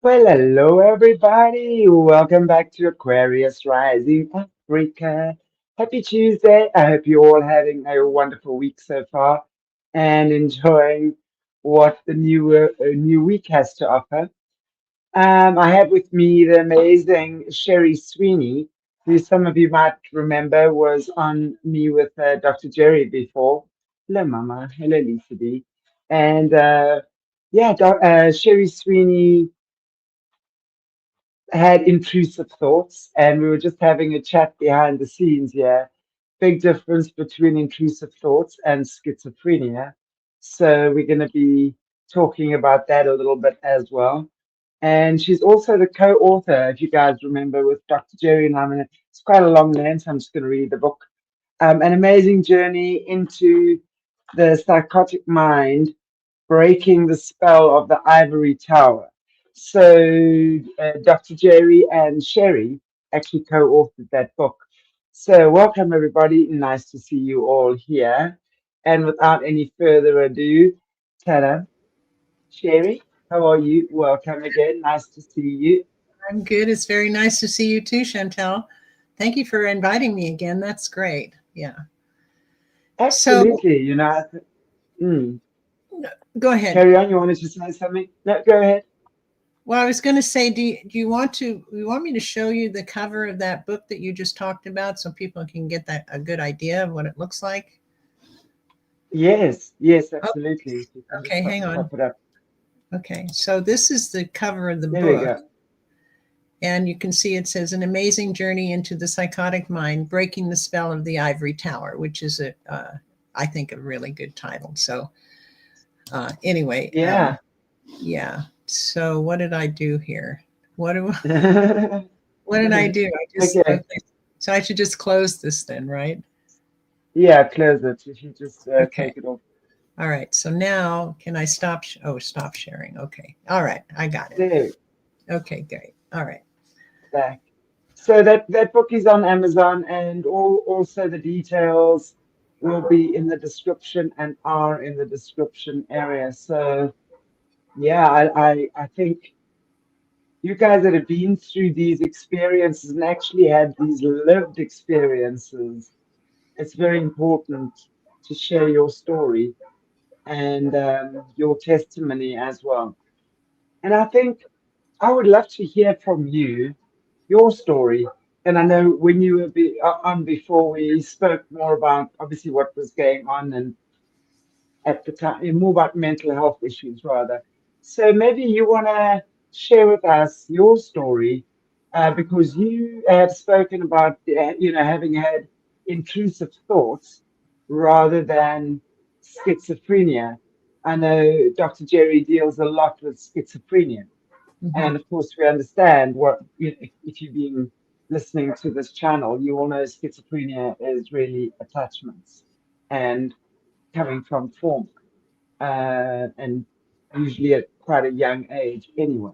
Well, hello everybody. Welcome back to Aquarius Rising Africa. Happy Tuesday. I hope you're all having a wonderful week so far and enjoying what the new week has to offer. I have with me the amazing Sherry Sweeney, who some of you might remember was on me with Dr. Jerry before. Hello, Mama. Hello, Lisa D. And Sherry Sweeney had intrusive thoughts, and we were just having a chat behind the scenes here. Big difference between intrusive thoughts and schizophrenia. So we're going to be talking about that a little bit as well. And she's also the co-author, if you guys remember, with Dr. Jerry and I. Mean, it's quite a long name, so I'm just going to read the book. An amazing journey into the psychotic mind, breaking the spell of the ivory tower. So, Dr. Jerry and Sherry actually co authored that book. So, welcome everybody. Nice to see you all here. And without any further ado, Tana, Sherry, how are you? Welcome again. Nice to see you. I'm good. It's very nice to see you too, Chantel. Thank you for inviting me again. That's great. Yeah. So Absolutely. Mm, go ahead. carry on. You wanted to say something? No, go ahead. Well, I was going to say, do you want me to show you the cover of that book that you just talked about so people can get a good idea of what it looks like? Yes, Oh, absolutely. You can just okay. Hang on. pop it up. Okay. So this is the cover of the There we book. go. And you can see it says an amazing journey into the psychotic mind, breaking the spell of the ivory tower, which is I think a really good title. So anyway, Yeah. yeah. So what did I do here? What do Okay. what did I do? I just okay. So I should just close this then, right? Yeah, close it. If you just Okay. take it off. All right. So now can I stop? Stop sharing. Okay. All right. I got it. There, Okay. Great. All right. back. So that book is on Amazon, and also the details will be in the description and are in the description area. So yeah, I think you guys that have been through these experiences and actually had these lived experiences, it's very important to share your story and your testimony as well. And I think I would love to hear from you, your story. And I know when you were on before, we spoke more about obviously what was going on and at the time, more about mental health issues rather. So maybe you want to share with us your story because you have spoken about, having had intrusive thoughts rather than schizophrenia. I know Dr. Jerry deals a lot with schizophrenia. Mhm. And of course, we understand if you've been listening to this channel, you all know schizophrenia is really attachments and coming from trauma, and usually at quite a young age anyway.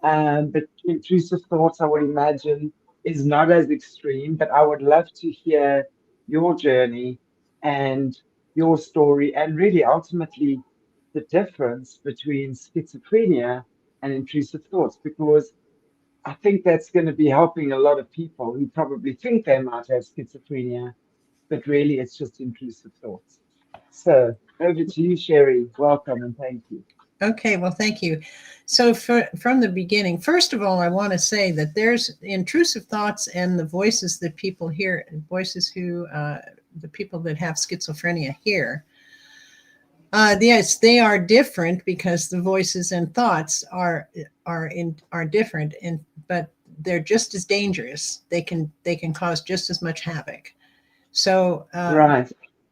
But intrusive thoughts, I would imagine, is not as extreme, but I would love to hear your journey and your story, and really ultimately the difference between schizophrenia and intrusive thoughts, because I think that's going to be helping a lot of people who probably think they might have schizophrenia, but really it's just intrusive thoughts. So over to you, Sherry. Welcome and thank you. Okay, well, thank you. So, from the beginning, first of all, I want to say that there's intrusive thoughts and the voices that people hear, voices the people that have schizophrenia hear. Yes, they are different because the voices and thoughts are different, but they're just as dangerous. They can cause just as much havoc. So, Right.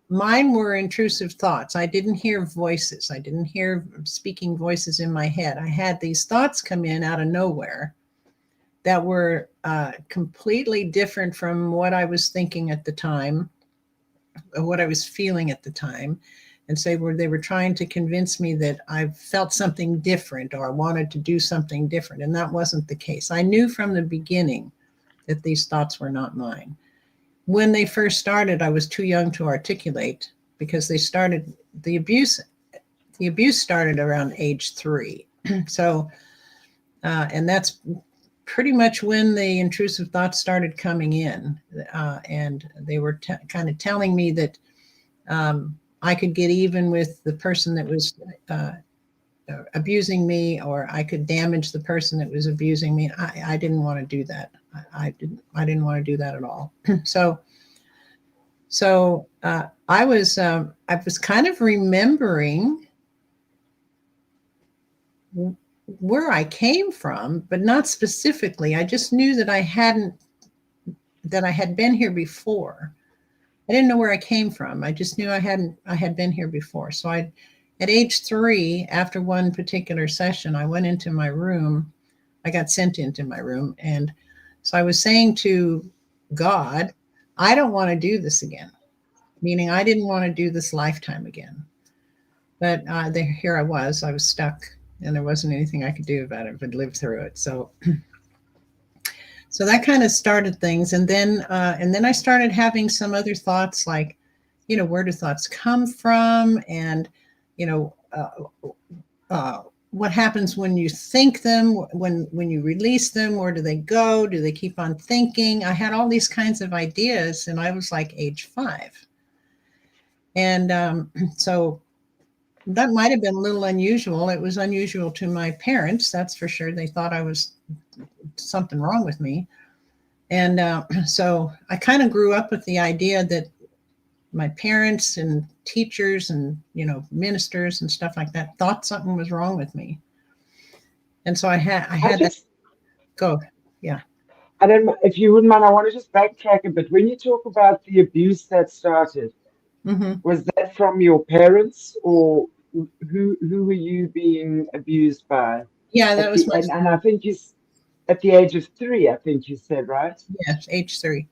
mine were intrusive thoughts. I didn't hear voices. I didn't hear speaking voices in my head. I had these thoughts come in out of nowhere that were completely different from what I was thinking at the time, or what I was feeling at the time. And they were trying to convince me that I felt something different or I wanted to do something different. And that wasn't the case. I knew from the beginning that these thoughts were not mine. When they first started, I was too young to articulate because the abuse started around age 3. So And that's pretty much when the intrusive thoughts started coming in. And they were kind of telling me that I could get even with the person that was abusing me, or I could damage the person that was abusing me. I didn't want to do that. I didn't want to do that at all. So I was kind of remembering where I came from, but not specifically. I just knew that I had been here before. I didn't know where I came from. I just knew I had been here before. So at age 3, after one particular session, I went into my room. I got sent into my room. And so I was saying to God, I don't want to do this again, meaning I didn't want to do this lifetime again. But here I was stuck, and there wasn't anything I could do about it but live through it. So that kind of started things. And then I started having some other thoughts like, where do thoughts come from? And, what happens when you think them, when you release them, where do they go? Do they keep on thinking? I had all these kinds of ideas, and I was like age 5. And so that might have been a little unusual. It was unusual to my parents, that's for sure. They thought I was something wrong with me. And so I kind of grew up with the idea that my parents and teachers and, ministers and stuff like that thought something was wrong with me. And so I had that. Go. Yeah. I don't, if you wouldn't mind, I want to just backtrack a bit. When you talk about the abuse that started, was that from your parents, or who were you being abused by? Yeah, that was and I think you, at the age of 3, I think you said, right? Yes, age 3.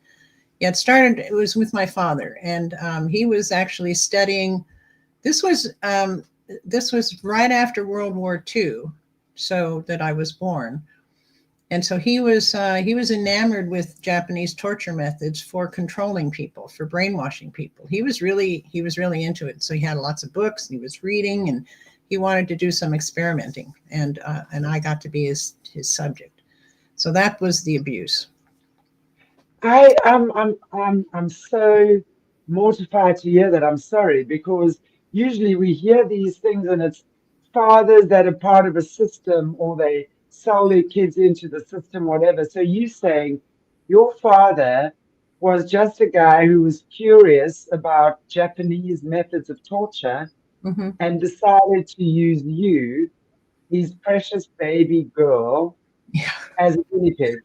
Yeah, it was with my father, and he was actually studying. This was right after World War II, so that I was born. And so he was enamored with Japanese torture methods for controlling people, for brainwashing people. He was really into it. So he had lots of books, and he was reading, and he wanted to do some experimenting, and I got to be his subject. So that was the abuse. I'm so mortified to hear that. I'm sorry, because usually we hear these things and it's fathers that are part of a system, or they sell their kids into the system, whatever. So you saying your father was just a guy who was curious about Japanese methods of torture and decided to use you, his precious baby girl, as a guinea pig.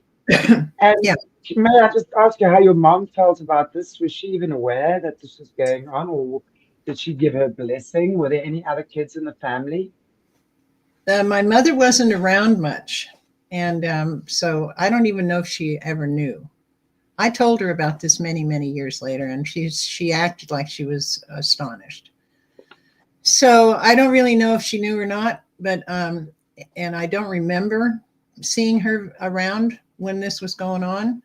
And Yeah. may I just ask you how your mom felt about this? Was she even aware that this was going on, or did she give her blessing? Were there any other kids in the family? My mother wasn't around much, and so I don't even know if she ever knew. I told her about this many, many years later, and she acted like she was astonished. So I don't really know if she knew or not, but and I don't remember seeing her around when this was going on.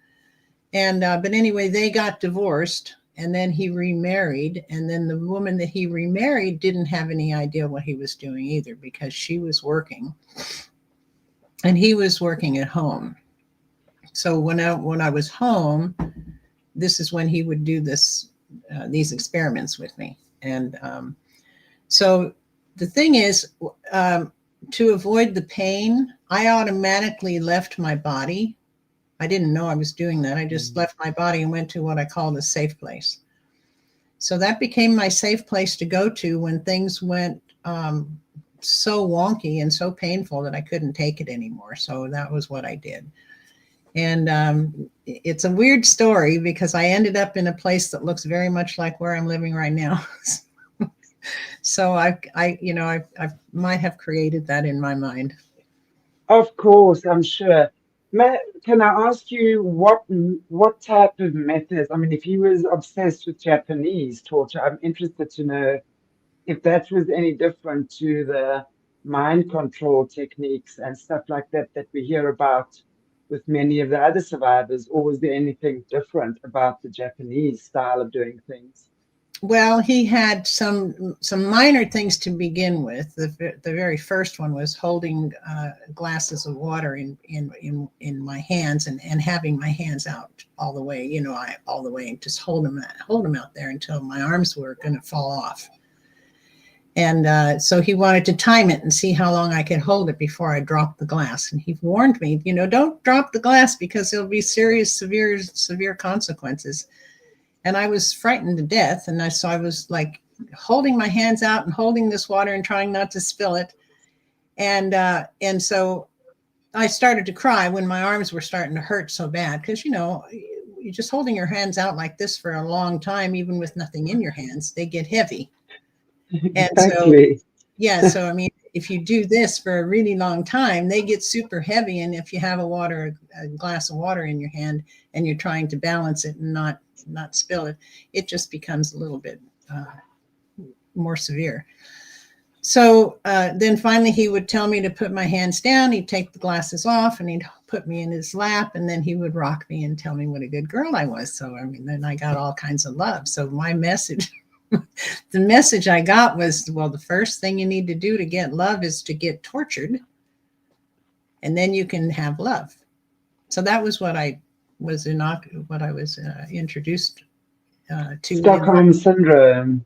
And but anyway, they got divorced, and then he remarried, and then the woman that he remarried didn't have any idea what he was doing either, because she was working and he was working at home. So when I was home, this is when he would do these experiments with me. And so the thing is, to avoid the pain, I automatically left my body. I didn't know I was doing that. I just left my body and went to what I called a safe place. So that became my safe place to go to when things went so wonky and so painful that I couldn't take it anymore. So that was what I did. And it's a weird story, because I ended up in a place that looks very much like where I'm living right now. So I might have created that in my mind. Of course, I'm sure. Can I ask you what type of methods? I mean, if he was obsessed with Japanese torture, I'm interested to know if that was any different to the mind control techniques and stuff like that that we hear about with many of the other survivors, or was there anything different about the Japanese style of doing things? Well, he had some minor things to begin with. The very first one was holding glasses of water in my hands and having my hands out all the way, all the way, and just hold them out there until my arms were going to fall off. And so he wanted to time it and see how long I could hold it before I dropped the glass. And he warned me, don't drop the glass because there'll be severe consequences. And I was frightened to death. And so I was like holding my hands out and holding this water and trying not to spill it. And so I started to cry when my arms were starting to hurt so bad. Because, you're just holding your hands out like this for a long time, even with nothing in your hands, they get heavy. Exactly. So I mean, if you do this for a really long time, they get super heavy. And if you have a glass of water in your hand and you're trying to balance it and not spill it, it just becomes a little bit more severe. So then finally he would tell me to put my hands down. He'd take the glasses off and he'd put me in his lap, and then he would rock me and tell me what a good girl I was. So, I mean, then I got all kinds of love. So my message, the message I got was, well, the first thing you need to do to get love is to get tortured, and then you can have love. So that was what I was introduced to. Stockholm syndrome,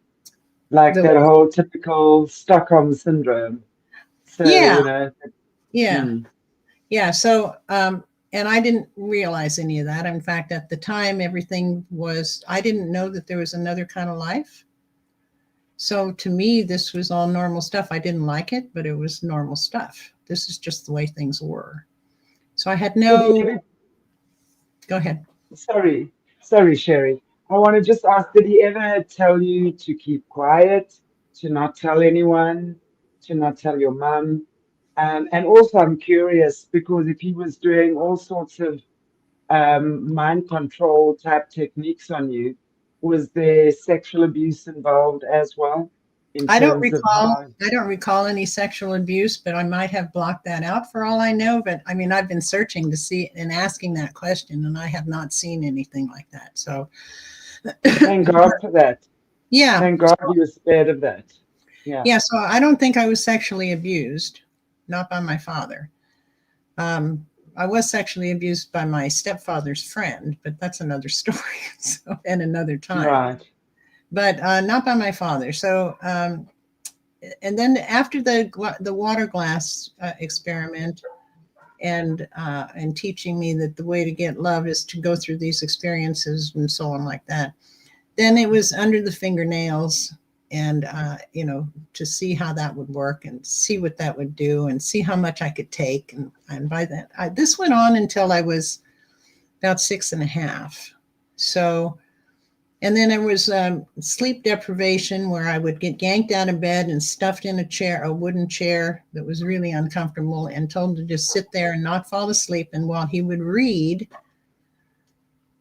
like that whole typical Stockholm syndrome. So, Yeah. So, and I didn't realize any of that. In fact, at the time, I didn't know that there was another kind of life. So to me, this was all normal stuff. I didn't like it, but it was normal stuff. This is just the way things were. So I had no. Go ahead. Sorry, Sherry. I want to just ask, did he ever tell you to keep quiet, to not tell anyone, to not tell your mum? And also, I'm curious because if he was doing all sorts of mind control type techniques on you, was there sexual abuse involved as well? I don't recall any sexual abuse, but I might have blocked that out for all I know. But I mean, I've been searching to see and asking that question, and I have not seen anything like that. So thank God for that. Yeah. Thank God he was spared of that. Yeah. Yeah. So I don't think I was sexually abused, not by my father. I was sexually abused by my stepfather's friend, but that's another story. So, and another time. Right. But not by my father. So, and then after the water glass experiment, and teaching me that the way to get love is to go through these experiences and so on like that, then it was under the fingernails, and to see how that would work and see what that would do and see how much I could take. And by that, this went on until I was about 6.5. So. And then there was sleep deprivation, where I would get yanked out of bed and stuffed in a wooden chair that was really uncomfortable, and told to just sit there and not fall asleep. And while he would read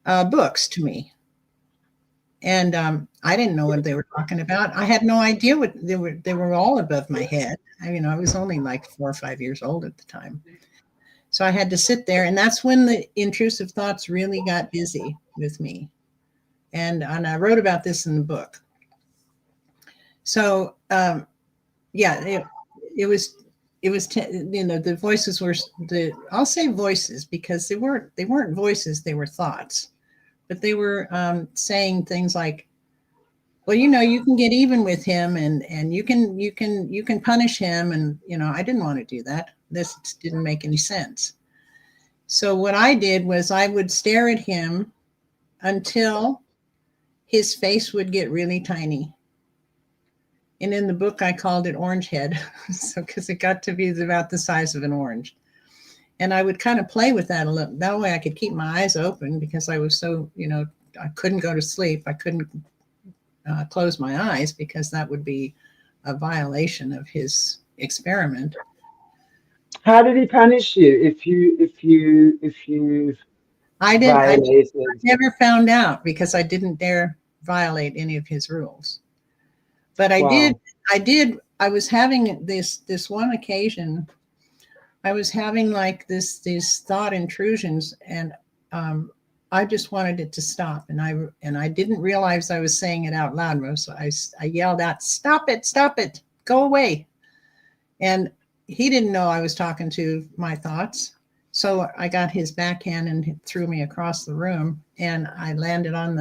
books to me. And I didn't know what they were talking about. I had no idea what they were all above my head. I was only like 4 or 5 years old at the time. So I had to sit there. And that's when the intrusive thoughts really got busy with me. And I wrote about this in the book. So, it was, the voices were I'll say voices because they weren't voices, they were thoughts, but they were saying things like, well, you can get even with him, and you can punish him. And, I didn't want to do that. This didn't make any sense. So what I did was I would stare at him until his face would get really tiny. And in the book, I called it orange head, because it got to be about the size of an orange. And I would kind of play with that a little. That way I could keep my eyes open, because I was so, I couldn't go to sleep. I couldn't close my eyes, because that would be a violation of his experiment. How did he punish you if you I never found out, because I didn't dare violate any of his rules. But I was having this one occasion, I was having like these thought intrusions, and I just wanted it to stop, and I didn't realize I was saying it out loud. So I yelled out, "Stop it, go away!" And he didn't know I was talking to my thoughts. So I got his backhand and he threw me across the room, and I landed on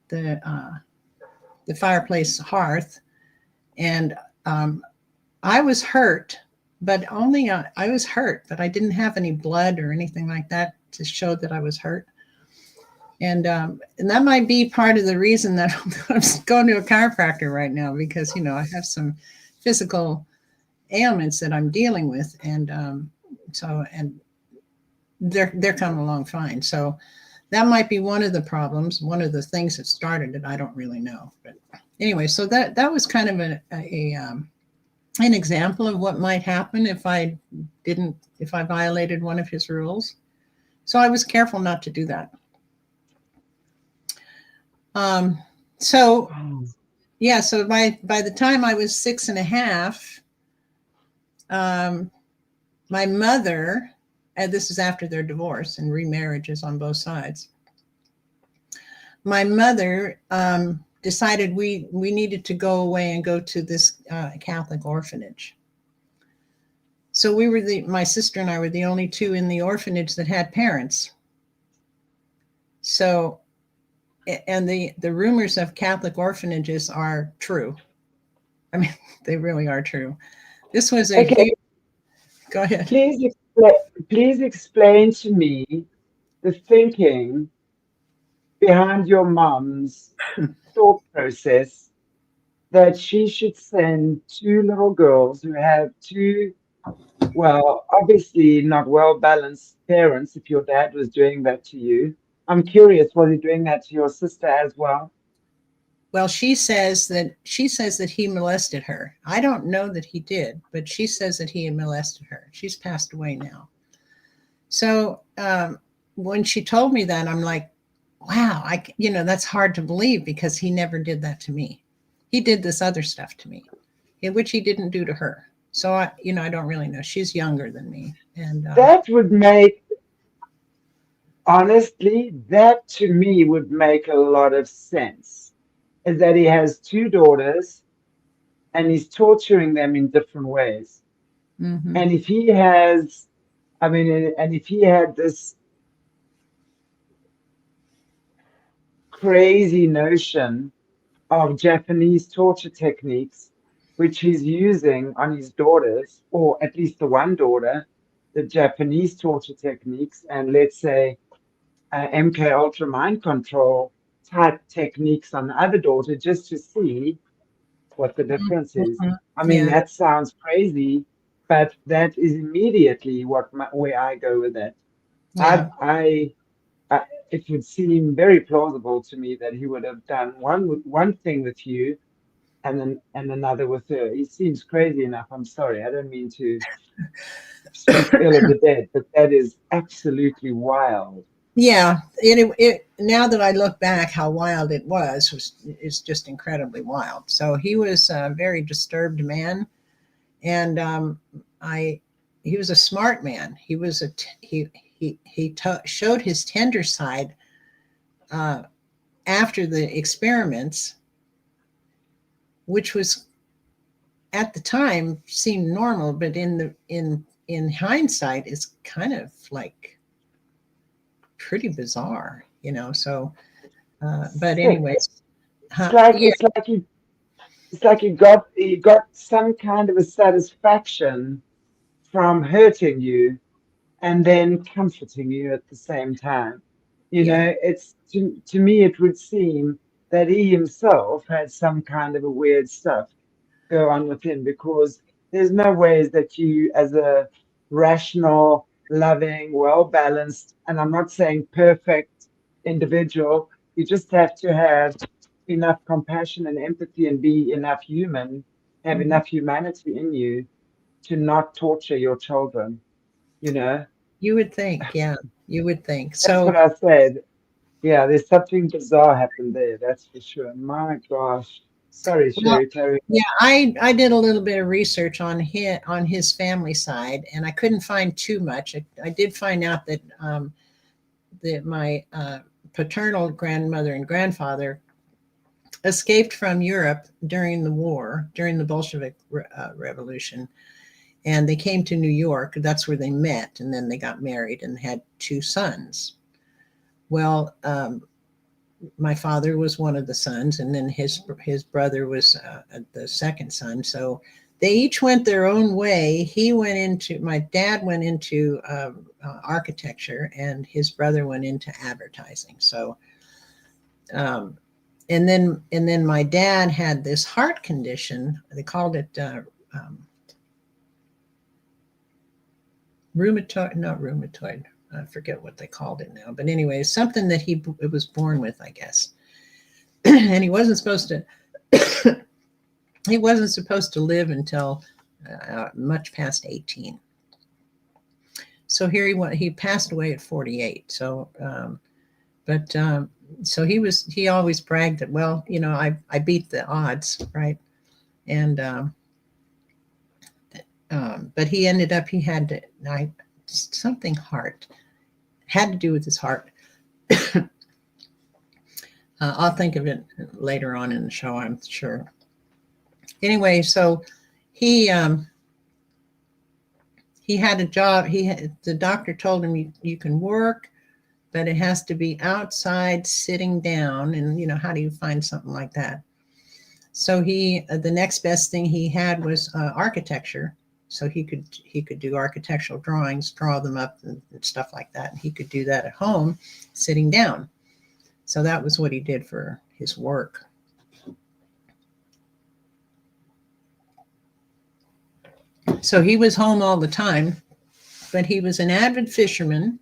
the fireplace hearth, and I was hurt, but only I was hurt, but I didn't have any blood or anything like that to show that I was hurt. And that might be part of the reason that I'm going to a chiropractor right now, because I have some physical ailments that I'm dealing with, and they're coming along fine. So that might be one of the problems, one of the things that started it. I don't really know, but anyway, so that was kind of an example of what might happen if I violated one of his rules. So I was careful not to do that. So by the time I was 6.5, my mother, and this is after their divorce and remarriages on both sides, my mother decided we needed to go away and go to this Catholic orphanage. So my sister and I were the only two in the orphanage that had parents. So, and the rumors of Catholic orphanages are true. I mean, they really are true. This was a Okay. Go ahead. Please explain to me the thinking behind your mom's thought process that she should send two little girls who have two, well, obviously not well-balanced parents, if your dad was doing that to you. I'm curious, was he doing that to your sister as well? Well, she says that he molested her. I don't know that he did, but she says that he molested her. She's passed away now. So when she told me that, I'm like, wow, that's hard to believe, because he never did that to me. He did this other stuff to me, which he didn't do to her. So I don't really know. She's younger than me, and that would make, honestly, that to me would make a lot of sense. Is that he has two daughters and he's torturing them in different ways. mm-hmm. And if he has, and if he had this crazy notion of Japanese torture techniques, which he's using on his daughters, or at least the one daughter, the Japanese torture techniques, and let's say MK Ultra mind control type techniques on the other daughter, just to see what the difference is. Mm-hmm. I mean, Yeah. that sounds crazy, but that is immediately where I go with that. Yeah. It would seem very plausible to me that he would have done one thing with you and another with her. He seems crazy enough. I'm sorry, I don't mean to speak ill of the dead, but that is absolutely wild. Yeah, now that I look back, how wild it it's just incredibly wild. So he was a very disturbed man, and he was a smart man. He was showed his tender side after the experiments, which was at the time seemed normal, but in hindsight is kind of like pretty bizarre, so but anyways, it's like he got some kind of a satisfaction from hurting you and then comforting you at the same time. It's to me it would seem that he himself had some kind of a weird stuff go on with him, because there's no ways that you, as a rational, loving, well balanced, and I'm not saying perfect individual, you just have to have enough compassion and empathy and be enough human, have enough humanity in you to not torture your children. You would think, yeah, you would think. That's So what I said. Yeah, there's something bizarre happened there, that's for sure. My gosh. Sorry, well, Sherry, Terry. yeah, I did a little bit of research on his family side, and I couldn't find too much. I did find out that my paternal grandmother and grandfather escaped from Europe during the war, during the Bolshevik Revolution. And they came to New York. That's where they met. And then they got married and had 2 sons. Well, my father was one of the sons, and then his brother was the second son. So they each went their own way. My dad went into architecture, and his brother went into advertising. So, and then my dad had this heart condition. They called it rheumatoid. I forget what they called it now, but anyway, something that he was born with, I guess. And he wasn't supposed to. He wasn't supposed to live until much past 18. So here he passed away at 48. So, so he always bragged that, well, you know, I beat the odds, right? And but he ended up, he had something heart, had to do with his heart. I'll think of it later on in the show, I'm sure. Anyway, so he had a job. The doctor told him, you can work, but it has to be outside sitting down. And, you know, how do you find something like that? So the next best thing he had was architecture. So he could do architectural drawings, draw them up and stuff like that. And he could do that at home, sitting down. So that was what he did for his work. So he was home all the time, but he was an avid fisherman.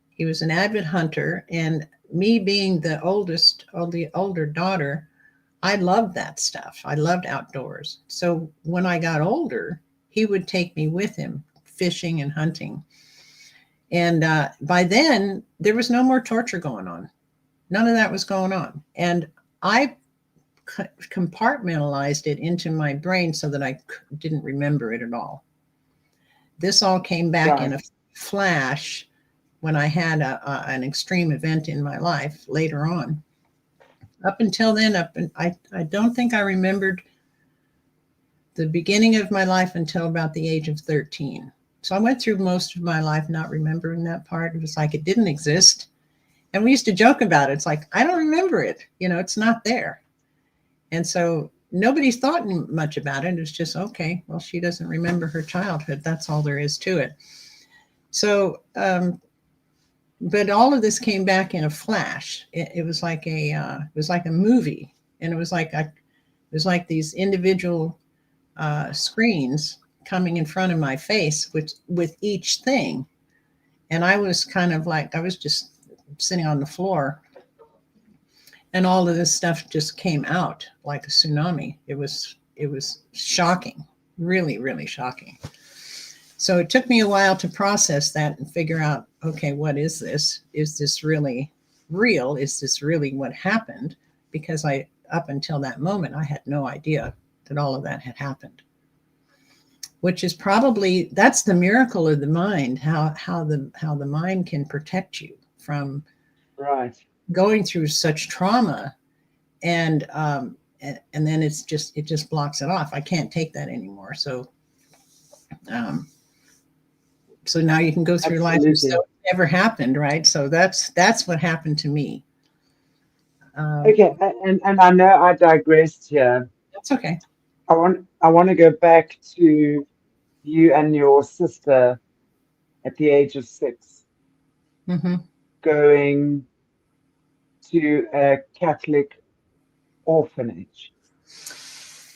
He was an avid hunter. And me being the older daughter, I loved that stuff. I loved outdoors. So when I got older, he would take me with him fishing and hunting. And by then, there was no more torture going on. None of that was going on. And I compartmentalized it into my brain so that I didn't remember it at all. This all came back in a flash when I had an extreme event in my life later on. Up until then, I don't think I remembered the beginning of my life until about the age of 13. So I went through most of my life not remembering that part. It was like it didn't exist. And we used to joke about it. It's like, I don't remember it. You know, it's not there. And so nobody's thought much about it. It's just, okay, well, she doesn't remember her childhood. That's all there is to it. So, but all of this came back in a flash. It was like a movie. And it was like these individual screens coming in front of my face with each thing. And I was kind of like, I was just sitting on the floor, and all of this stuff just came out like a tsunami. It was shocking, really, really shocking. So it took me a while to process that and figure out, okay, what is this? Is this really real? Is this really what happened? Because up until that moment, I had no idea that all of that had happened. Which is probably, that's the miracle of the mind, how the mind can protect you from going through such trauma, and then it just blocks it off. I can't take that anymore. So so now you can go through life as though it never happened, right? So that's what happened to me. Okay, and I know I digressed here. That's okay. I want to go back to you and your sister at the age of 6, going to a Catholic orphanage.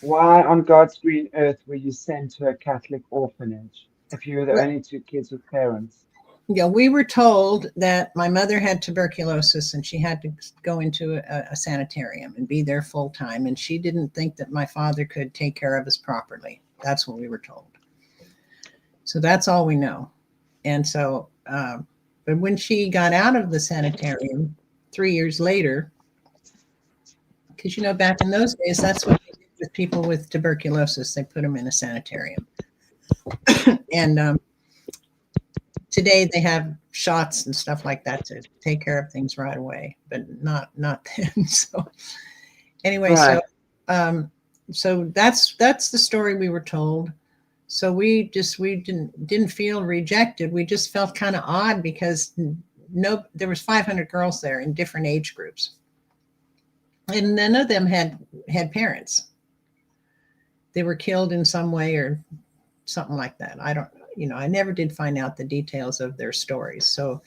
Why on God's green earth were you sent to a Catholic orphanage if you were the only 2 kids with parents? Yeah, we were told that my mother had tuberculosis and she had to go into a sanitarium and be there full time. And she didn't think that my father could take care of us properly. That's what we were told. So that's all we know. And so, but when she got out of the sanitarium 3 years later, because, you know, back in those days, that's what they did with people with tuberculosis. They put them in a sanitarium. And Today they have shots and stuff like that to take care of things right away, but not then. So anyway, Right. so that's the story we were told. So we didn't feel rejected. We just felt kind of odd because there was 500 girls there in different age groups, and none of them had parents. They were killed in some way or something like that. I don't, I never did find out the details of their stories. So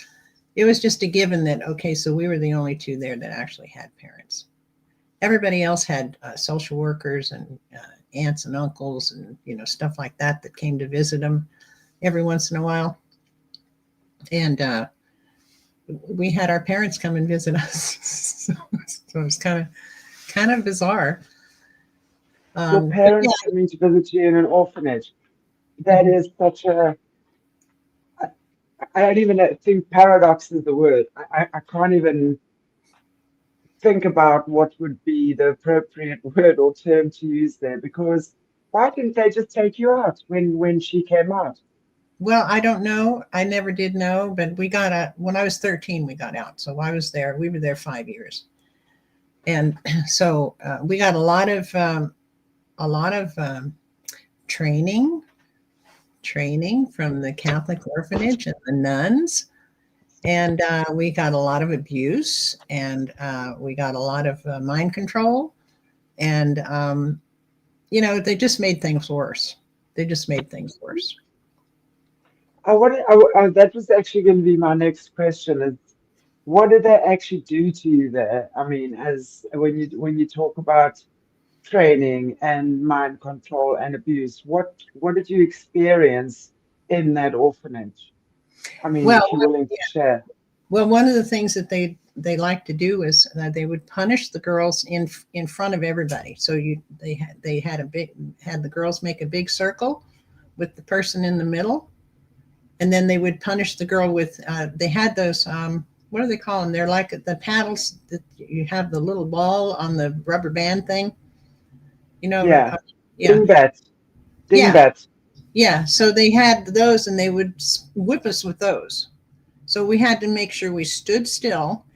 it was just a given that, okay, so we were the only two there that actually had parents. Everybody else had social workers and aunts and uncles and, stuff like that came to visit them every once in a while. And we had our parents come and visit us. So it was kind of bizarre. Your parents coming to visit you in an orphanage. That Mhm. is such a, I don't even think paradox is the word. I can't even think about what would be the appropriate word or term to use there, because why didn't they just take you out when she came out? Well, I don't know. I never did know, but we got out when I was 13. We got out, so I was there. We were there 5 years, and so we got a lot of training from the Catholic orphanage and the nuns, and we got a lot of abuse, and we got a lot of mind control, and they just made things worse. They just made things worse. That was actually going to be my next question. Is what did they actually do to you there? I mean, as when you talk about training and mind control and abuse, what did you experience in that orphanage? I mean, Well, if you're willing to share. Well, one of the things that they like to do is they would punish the girls in front of everybody. So they had the girls make a big circle with the person in the middle, and then they would punish the girl with they had those what do they call them? They're like the paddles that you have the little ball on the rubber band thing. You know, Yeah, yeah, dingbat, yeah, dingbat. yeah. So they had those, and they would whip us with those. So we had to make sure we stood still,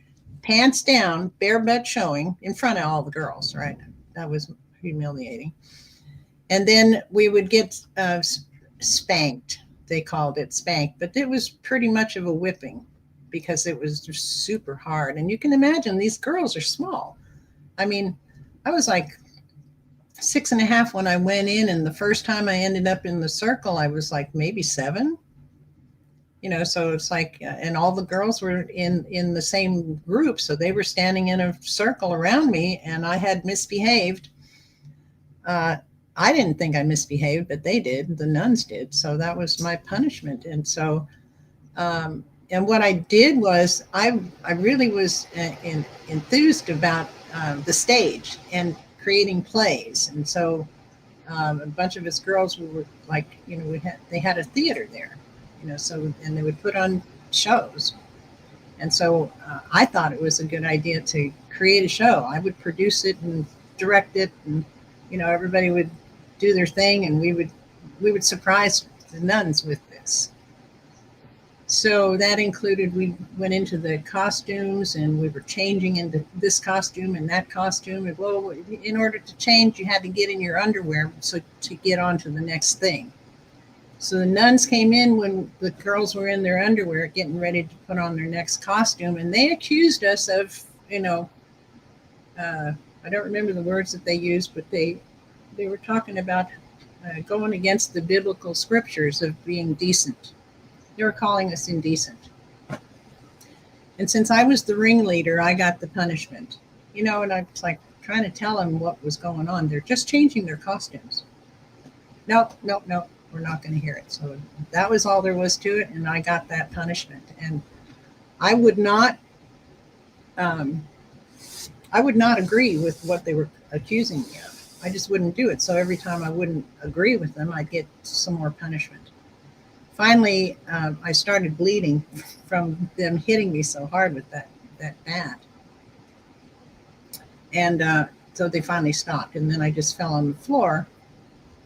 pants down, bare butt showing in front of all the girls, right? That was humiliating. And then we would get spanked. They called it spanked, but it was pretty much of a whipping because it was just super hard. And you can imagine these girls are small. I mean, I was like 6.5 when I went in, and the first time I ended up in the circle, I was like maybe 7. So it's like and all the girls were in the same group, so they were standing in a circle around me, and I had misbehaved. I didn't think I misbehaved, but they did, the nuns did, so that was my punishment. And so and what I did was I really was enthused about the stage and creating plays. And so a bunch of us girls, we were like, they had a theater there, so, and they would put on shows. And so I thought it was a good idea to create a show. I would produce it and direct it, and everybody would do their thing, and we would surprise the nuns with this. So that included, we went into the costumes, and we were changing into this costume and that costume. And well, in order to change, you had to get in your underwear so to get on to the next thing. So the nuns came in when the girls were in their underwear getting ready to put on their next costume, and they accused us of, I don't remember the words that they used, but they were talking about going against the biblical scriptures of being decent. They were calling us indecent. And since I was the ringleader, I got the punishment. And I was like trying to tell them what was going on. They're just changing their costumes. Nope, nope, nope. We're not going to hear it. So that was all there was to it, and I got that punishment. And I would not, I would not agree with what they were accusing me of. I just wouldn't do it. So every time I wouldn't agree with them, I'd get some more punishment. Finally, I started bleeding from them hitting me so hard with that bat, and so they finally stopped. And then I just fell on the floor.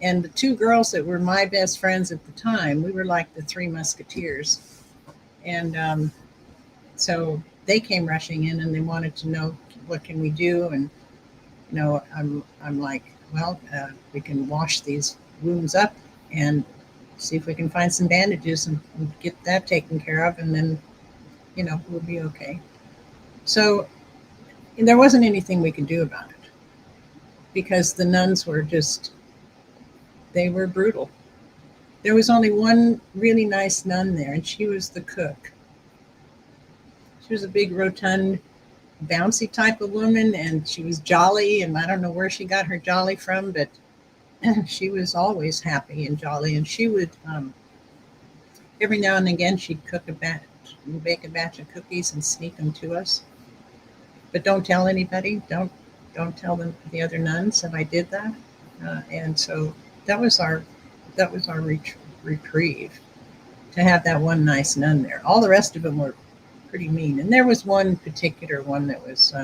And the two girls that were my best friends at the time, we were like the three musketeers. And so they came rushing in and they wanted to know what can we do. And I'm like, well, we can wash these wounds up and see if we can find some bandages and get that taken care of, and then we'll be okay. So there wasn't anything we could do about it because the nuns were they were brutal. There was only one really nice nun there, and she was the cook. She was a big, rotund, bouncy type of woman, and she was jolly, and I don't know where she got her jolly from, but she was always happy and jolly. And she would, every now and again, she'd bake a batch of cookies and sneak them to us. But don't tell anybody. Don't tell them, the other nuns, that I did that. And so that was our reprieve, to have that one nice nun there. All the rest of them were pretty mean, and there was one particular one that was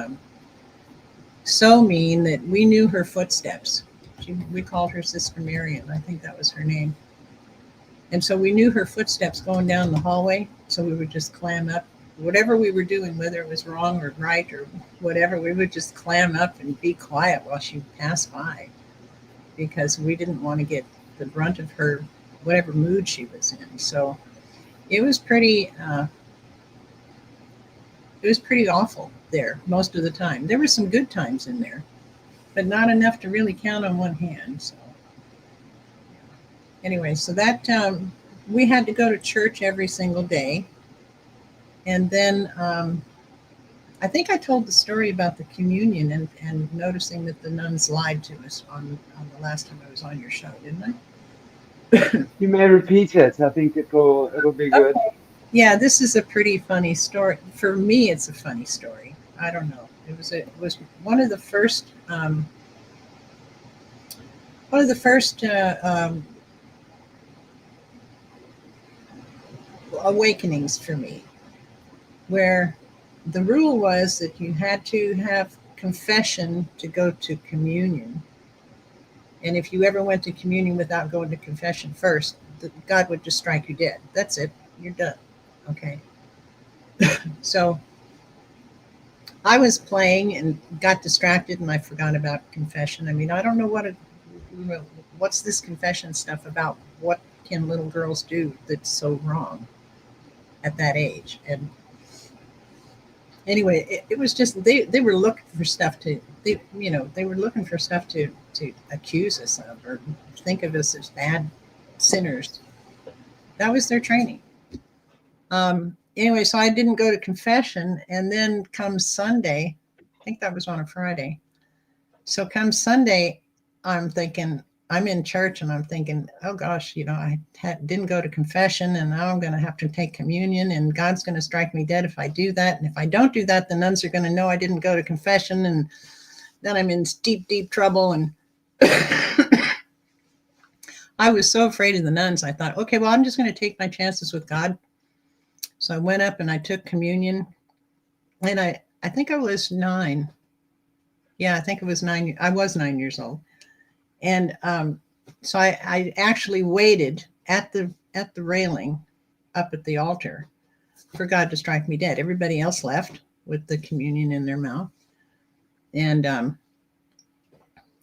so mean that we knew her footsteps. We called her Sister Marion. I think that was her name. And so we knew her footsteps going down the hallway, so we would just clam up. Whatever we were doing, whether it was wrong or right or whatever, we would just clam up and be quiet while she passed by, because we didn't want to get the brunt of her, whatever mood she was in. So it was pretty awful there most of the time. There were some good times in there, but not enough to really count on one hand. So anyway, so that we had to go to church every single day. And then I think I told the story about the communion and noticing that the nuns lied to us on the last time I was on your show, didn't I? You may repeat it. I think it'll be good. Okay. Yeah, this is a pretty funny story. For me, it's a funny story. I don't know. It was one of the first awakenings for me, where the rule was that you had to have confession to go to communion. And if you ever went to communion without going to confession first, God would just strike you dead. That's it. You're done. Okay. So I was playing and got distracted, and I forgot about confession. I mean, I don't know what's this confession stuff about. What can little girls do that's so wrong at that age? And anyway, it was just they were looking for stuff they were looking for stuff to accuse us of or think of us as bad sinners. That was their training. Anyway, so I didn't go to confession, and then come Sunday, I think that was on a Friday. So come Sunday, I'm thinking, I'm in church and I'm thinking, oh gosh, I didn't go to confession, and now I'm going to have to take communion, and God's going to strike me dead if I do that. And if I don't do that, the nuns are going to know I didn't go to confession, and then I'm in deep, deep trouble. And I was so afraid of the nuns. I thought, okay, well, I'm just going to take my chances with God. So I went up and I took communion, and I think I was 9. Yeah, I think it was 9. I was 9 years old. And so I actually waited at the railing up at the altar for God to strike me dead. Everybody else left with the communion in their mouth. And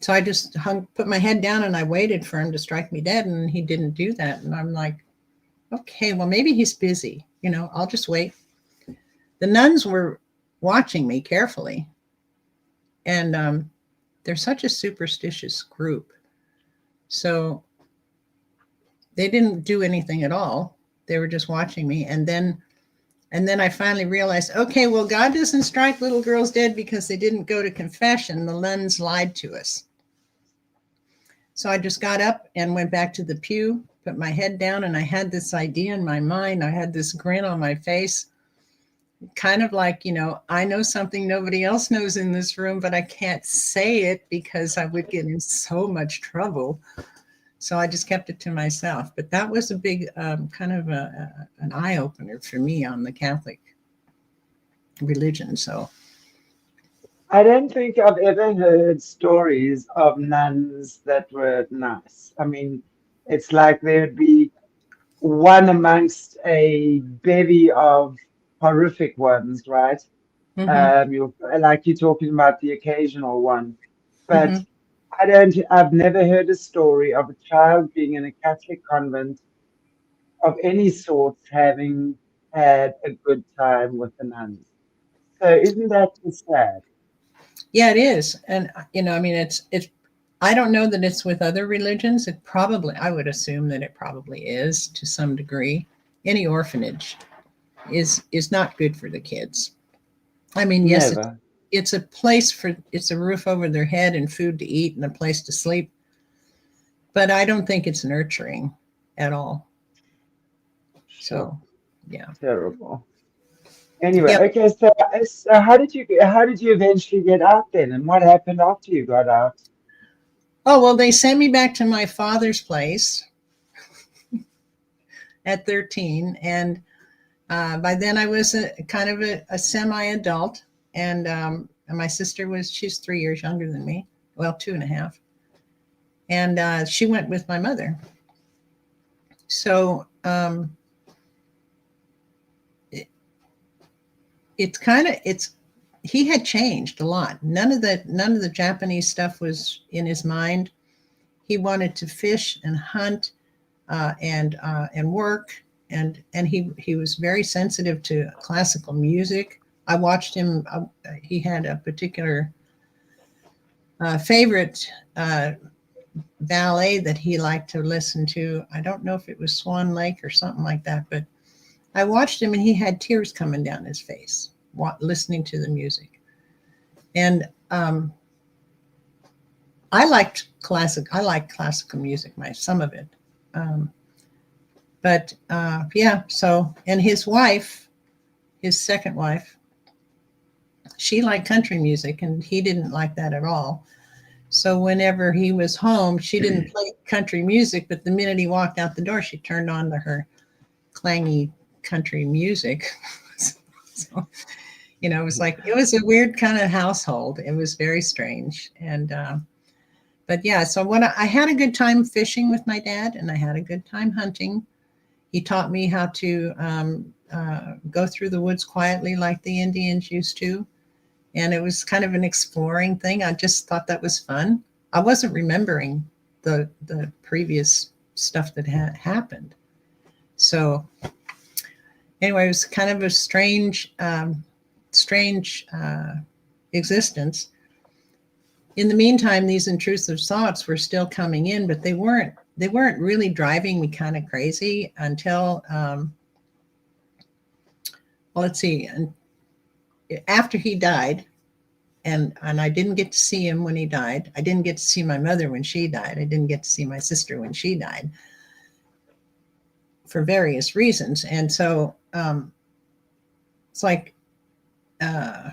so I just put my head down and I waited for him to strike me dead, and he didn't do that. And I'm like, okay, well, maybe he's busy. I'll just wait. The nuns were watching me carefully. And they're such a superstitious group. So they didn't do anything at all. They were just watching me. And then I finally realized, okay, well, God doesn't strike little girls dead because they didn't go to confession. The nuns lied to us. So I just got up and went back to the pew, put my head down, and I had this idea in my mind. I had this grin on my face, kind of like, I know something nobody else knows in this room, but I can't say it because I would get in so much trouble. So I just kept it to myself. But that was a big kind of an eye-opener for me on the Catholic religion. So I don't think I've ever heard stories of nuns that were nice. I mean, it's like there'd be one amongst a bevy of horrific ones, right? Mm-hmm. You're like you're talking about the occasional one, but Mm-hmm. I've never heard a story of a child being in a Catholic convent of any sort having had a good time with the nuns. So isn't that just sad? Yeah, it is. And I mean, it's I don't know that it's with other religions. It probably, I would assume that it probably is to some degree. Any orphanage is not good for the kids. I mean, yes, Never. it's a place for, it's a roof over their head and food to eat and a place to sleep, but I don't think it's nurturing at all. Sure. So, yeah. Terrible. Anyway, Yeah. okay, so how did you eventually get out then, and what happened after you got out? Oh, well, they sent me back to my father's place at 13, and by then I was kind of a semi-adult, and my sister was, she's 3 years younger than me, well, 2.5, and she went with my mother. So it, it's kind of, it's, he had changed a lot. None of the Japanese stuff was in his mind. He wanted to fish and hunt and work, and he was very sensitive to classical music. I watched him. He had a particular favorite ballet that he liked to listen to. I don't know if it was Swan Lake or something like that, but I watched him and he had tears coming down his face listening to the music. And I like classical music, some of it. Um, but yeah, so, and his wife, his second wife, she liked country music and he didn't like that at all. So whenever he was home, she didn't play country music, but the minute he walked out the door, she turned on to her clangy country music. So, it was like, it was a weird kind of household. It was very strange. And, but yeah, so when I had a good time fishing with my dad and I had a good time hunting. He taught me how to go through the woods quietly like the Indians used to. And it was kind of an exploring thing. I just thought that was fun. I wasn't remembering the previous stuff that had happened. So anyway, it was kind of a strange existence. In the meantime, these intrusive thoughts were still coming in, but they weren't really driving me kind of crazy until well, let's see, and after he died, and I didn't get to see him when he died. I didn't get to see my mother when she died. I didn't get to see my sister when she died for various reasons. And so it's like, uh,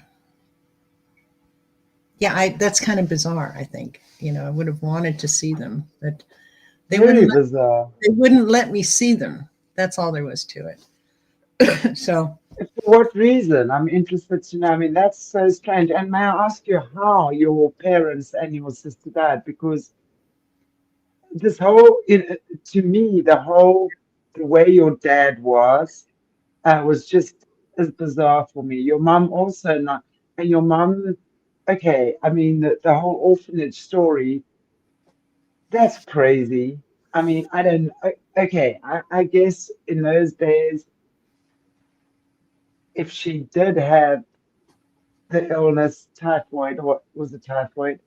yeah, that's kind of bizarre. I think I would have wanted to see them, but they Very wouldn't. bizarre. They wouldn't let me see them. That's all there was to it. So For what reason? I'm interested to know. I mean, that's so strange. And may I ask you how your parents and your sister died? Because this whole, to me, the way your dad was just as bizarre for me. Your mum also not, and your mum, okay, I mean, the whole orphanage story, that's crazy. I mean, I don't, okay, I guess in those days, if she did have the illness, typhoid, what was it, typhoid?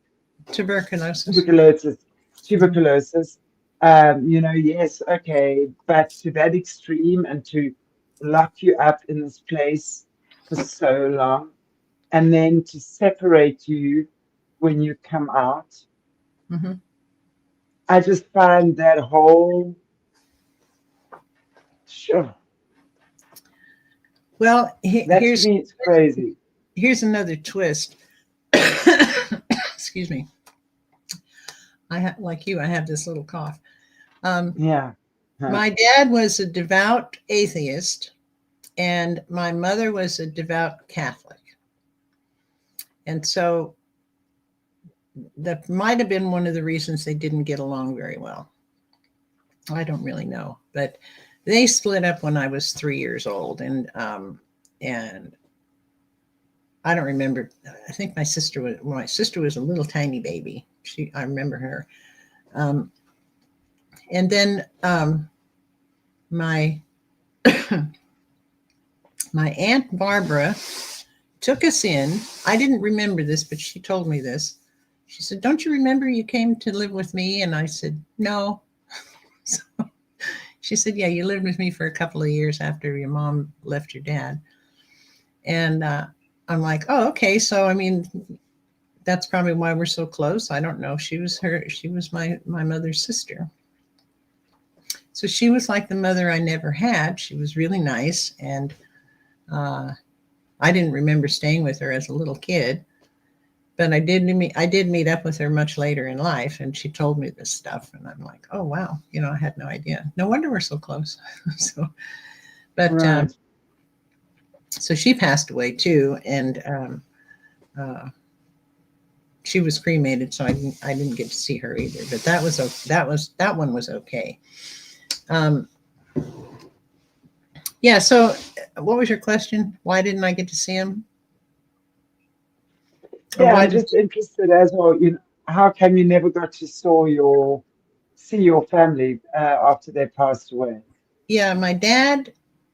tuberculosis. Tuberculosis, Mhm. tuberculosis. Yes, okay, but to that extreme and to lock you up in this place for so long and then to separate you when you come out, Mhm. I just find that whole, sure, Well, that to me it's crazy. here's another twist. Excuse me. Like you, I have this little cough. Um, Yeah. Huh. my dad was a devout atheist, and my mother was a devout Catholic. And so that might have been one of the reasons they didn't get along very well. I don't really know, but They split up when I was 3 years old, and I don't remember. I think my sister was a little tiny baby. I remember her. And then my my Aunt Barbara took us in. I didn't remember this, but she told me this. She said, "Don't you remember you came to live with me?" And I said, "No." So she said, "Yeah, you lived with me for a couple of years after your mom left your dad." And I'm like, "Oh, okay. So, I mean, that's probably why we're so close. I don't know." She was my mother's sister. So she was like the mother I never had. She was really nice. And I didn't remember staying with her as a little kid, but I did meet up with her much later in life, and she told me this stuff, and I'm like, oh wow, I had no idea. No wonder we're so close. So, but Right. so she passed away too, and she was cremated, so I didn't get to see her either. But that one was okay. Yeah. So, what was your question? Why didn't I get to see him? Yeah, I'm just interested as well. How come you never got to see your family after they passed away? Yeah, my dad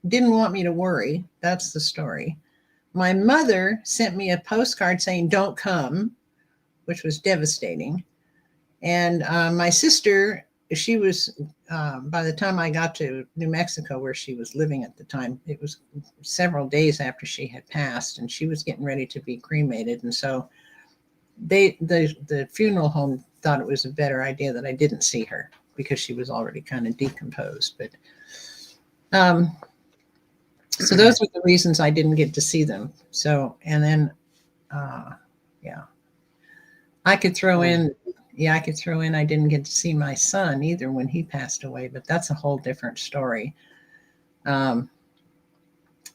didn't want me to worry. That's the story. My mother sent me a postcard saying, "Don't come," which was devastating. And my sister, she was, by the time I got to New Mexico, where she was living at the time, it was several days after she had passed, and she was getting ready to be cremated. And so the funeral home thought it was a better idea that I didn't see her because she was already kind of decomposed. But so those were the reasons I didn't get to see them. So, and then, yeah, I could throw in, I didn't get to see my son either when he passed away, but that's a whole different story. And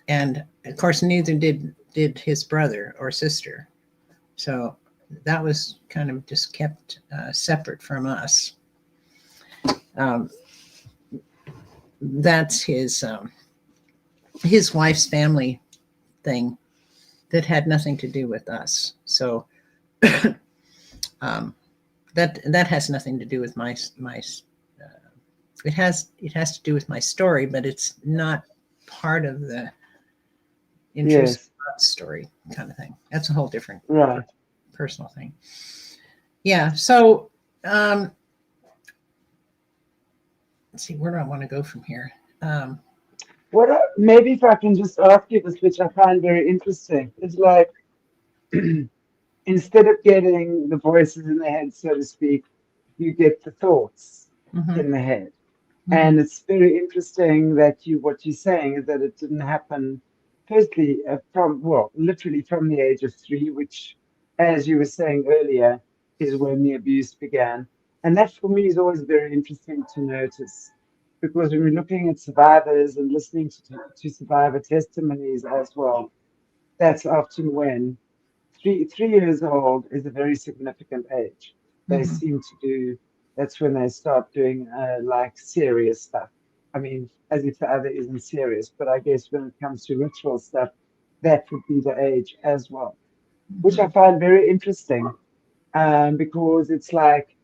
of course, neither did his brother or sister. So that was kind of just kept separate from us. That's his wife's family thing that had nothing to do with us. So that has nothing to do with my it has to do with my story, but it's not part of the intrusive story kind of thing. That's a whole different personal thing. Yeah. So let's see, where do I want to go from here? Maybe if I can just ask you this, which I find very interesting, is like instead of getting the voices in the head, so to speak, you get the thoughts in the head. And it's very interesting that what you're saying is that it didn't happen, firstly, literally from the age of 3, which, as you were saying earlier, is when the abuse began. And that for me is always very interesting to notice, because when we're looking at survivors and listening to survivor testimonies as well, that's often when 3 years old is a very significant age. They seem to do, that's when they start doing like serious stuff. I mean, as if the other isn't serious, but I guess when it comes to ritual stuff, that would be the age as well, which I find very interesting because it's like,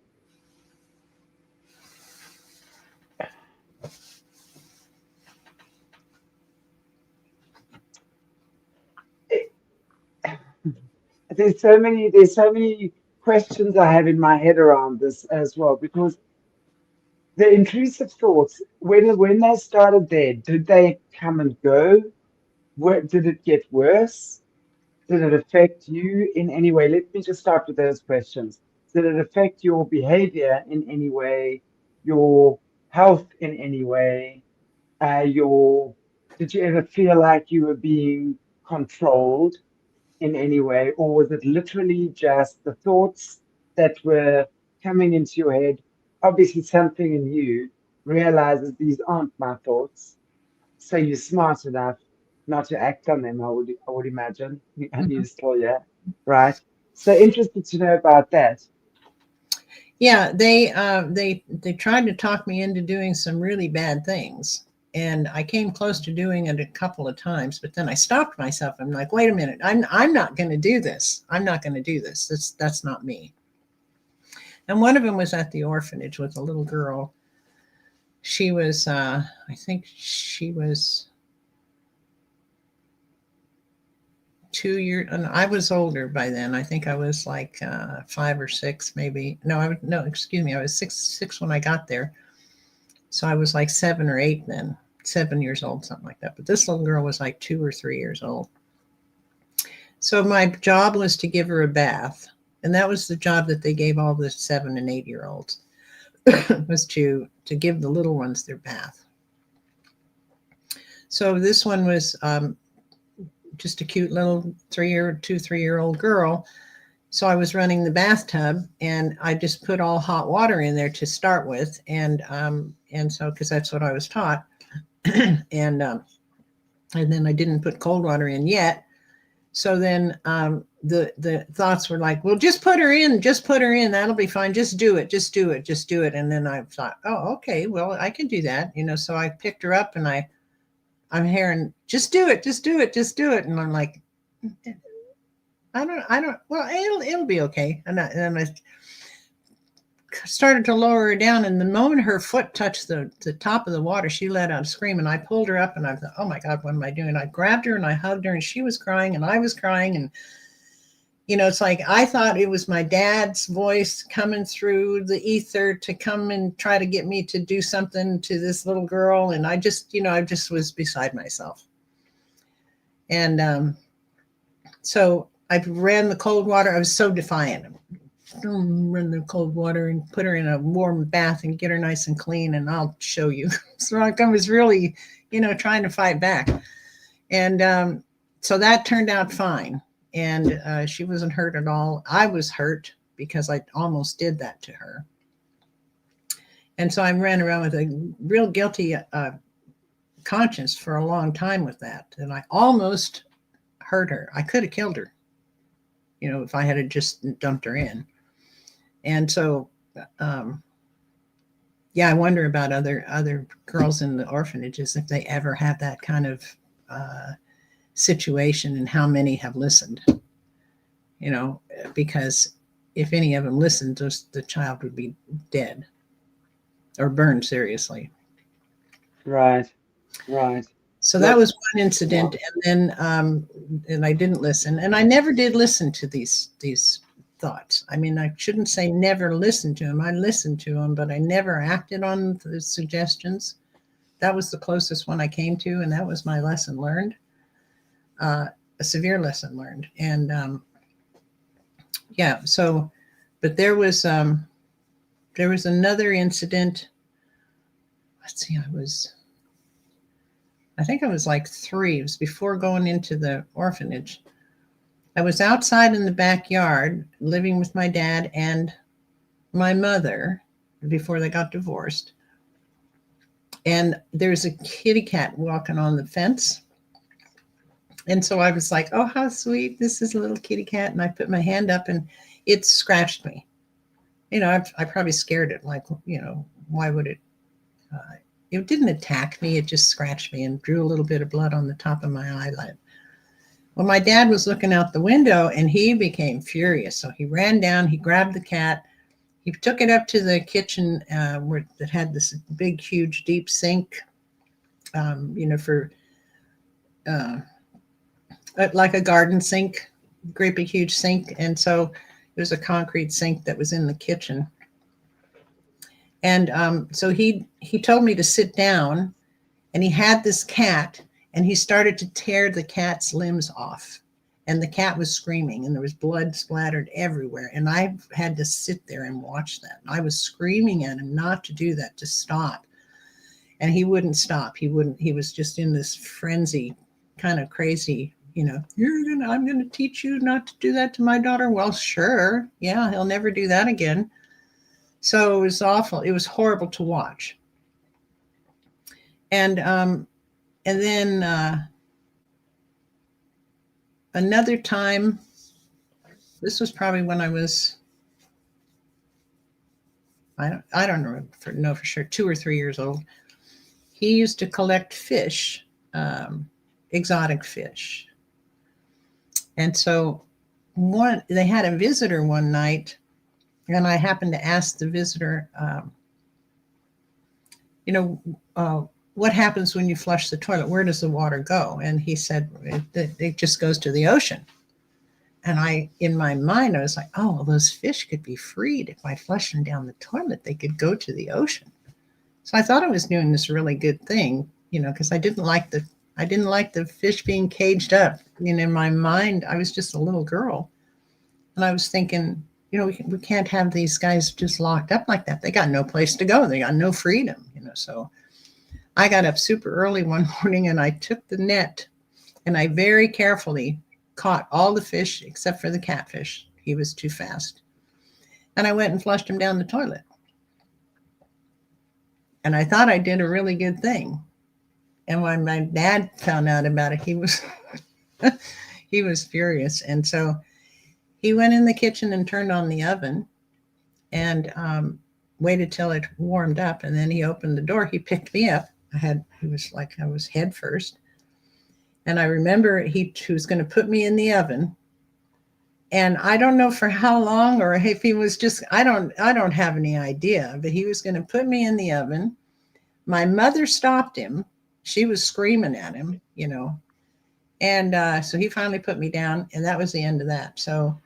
there's so many questions I have in my head around this as well, because the intrusive thoughts, when they started there, did they come and go? Did it get worse? Did it affect you in any way? Let me just start with those questions. Did it affect your behavior in any way? Your health in any way? Did you ever feel like you were being controlled in any way? Or was it literally just the thoughts that were coming into your head? Obviously, something in you realizes these aren't my thoughts. So you're smart enough not to act on them, I would imagine. And you're still, yeah, right? So interested to know about that. Yeah, they tried to talk me into doing some really bad things, And I came close to doing it a couple of times, but then I stopped myself. I'm like, wait a minute, I'm not going to do this. I'm not going to do this. That's not me. And one of them was at the orphanage with a little girl. She was, I think she was 2 years, and I was older by then. I think I was like 5 or 6, maybe. No, excuse me. I was six when I got there. So I was like 7 or 8 then, 7 years old, something like that. But this little girl was like 2 or 3 years old. So my job was to give her a bath. And that was the job that they gave all the 7 and 8-year-olds was to give the little ones their bath. So this one was just a cute little 3-year-old girl. So I was running the bathtub, and I just put all hot water in there to start with, and so because that's what I was taught, and then I didn't put cold water in yet. So then the thoughts were like, well, just put her in, that'll be fine. Just do it. And then I thought, oh, okay, well, I can do that, So I picked her up, and I'm hearing, just do it. And I'm like, I don't, well, it'll be okay. And I started to lower her down. And the moment her foot touched the top of the water, she let out a scream. And I pulled her up, and I thought, oh my God, what am I doing? I grabbed her and I hugged her, and she was crying and I was crying. And, it's like, I thought it was my dad's voice coming through the ether to come and try to get me to do something to this little girl. And I just was beside myself. And so I ran the cold water. I was so defiant. Run the cold water and put her in a warm bath and get her nice and clean, and I'll show you. So I was really, trying to fight back. And so that turned out fine. And she wasn't hurt at all. I was hurt because I almost did that to her. And so I ran around with a real guilty conscience for a long time with that. And I almost hurt her. I could have killed her, if I had just dumped her in. And so, I wonder about other girls in the orphanages, if they ever have that kind of situation, and how many have listened, because if any of them listened, the child would be dead or burned seriously. Right. So that was one incident. And then, and I didn't listen, and I never did listen to these thoughts. I mean, I shouldn't say never listened to them. I listened to them, but I never acted on the suggestions. That was the closest one I came to, and that was my lesson learned, a severe lesson learned. And so, but there was another incident. Let's see, I think I was like 3. It was before going into the orphanage. I was outside in the backyard living with my dad and my mother before they got divorced. And there's a kitty cat walking on the fence. And so I was like, oh, how sweet. This is a little kitty cat. And I put my hand up, and it scratched me. I probably scared it. Like, why would it? It didn't attack me. It just scratched me and drew a little bit of blood on the top of my eyelid. Well, my dad was looking out the window, and he became furious. So he ran down, he grabbed the cat, he took it up to the kitchen where it had this big, huge, deep sink, for like a garden sink, great big, huge sink. And so it was a concrete sink that was in the kitchen. And so he told me to sit down, and he had this cat, and he started to tear the cat's limbs off, and the cat was screaming, and there was blood splattered everywhere. And I had to sit there and watch that. I was screaming at him not to do that, to stop. And he wouldn't stop. He was just in this frenzy, kind of crazy, I'm going to teach you not to do that to my daughter. Well, sure. Yeah, he'll never do that again. So it was awful. It was horrible to watch. And then another time, this was probably when I was, I don't know for sure, 2 or 3 years old. he used to collect fish, exotic fish. And so they had a visitor one night, and I happened to ask the visitor, what happens when you flush the toilet? Where does the water go? And he said, it just goes to the ocean. And in my mind, I was like, oh, well, those fish could be freed. If I flush them down the toilet, they could go to the ocean. So I thought I was doing this really good thing, because I didn't like the fish being caged up. In my mind, I was just a little girl. And I was thinking, we can't have these guys just locked up like that. They got no place to go. They got no freedom, So I got up super early one morning, and I took the net, and I very carefully caught all the fish except for the catfish. He was too fast. And I went and flushed him down the toilet. And I thought I did a really good thing. And when my dad found out about it, he was he was furious. And so he went in the kitchen and turned on the oven and waited till it warmed up. And then he opened the door. He picked me up. I was head first. And I remember he was going to put me in the oven. And I don't know for how long, or if he was just, I don't have any idea, but he was going to put me in the oven. My mother stopped him. She was screaming at him, And so he finally put me down, and that was the end of that. So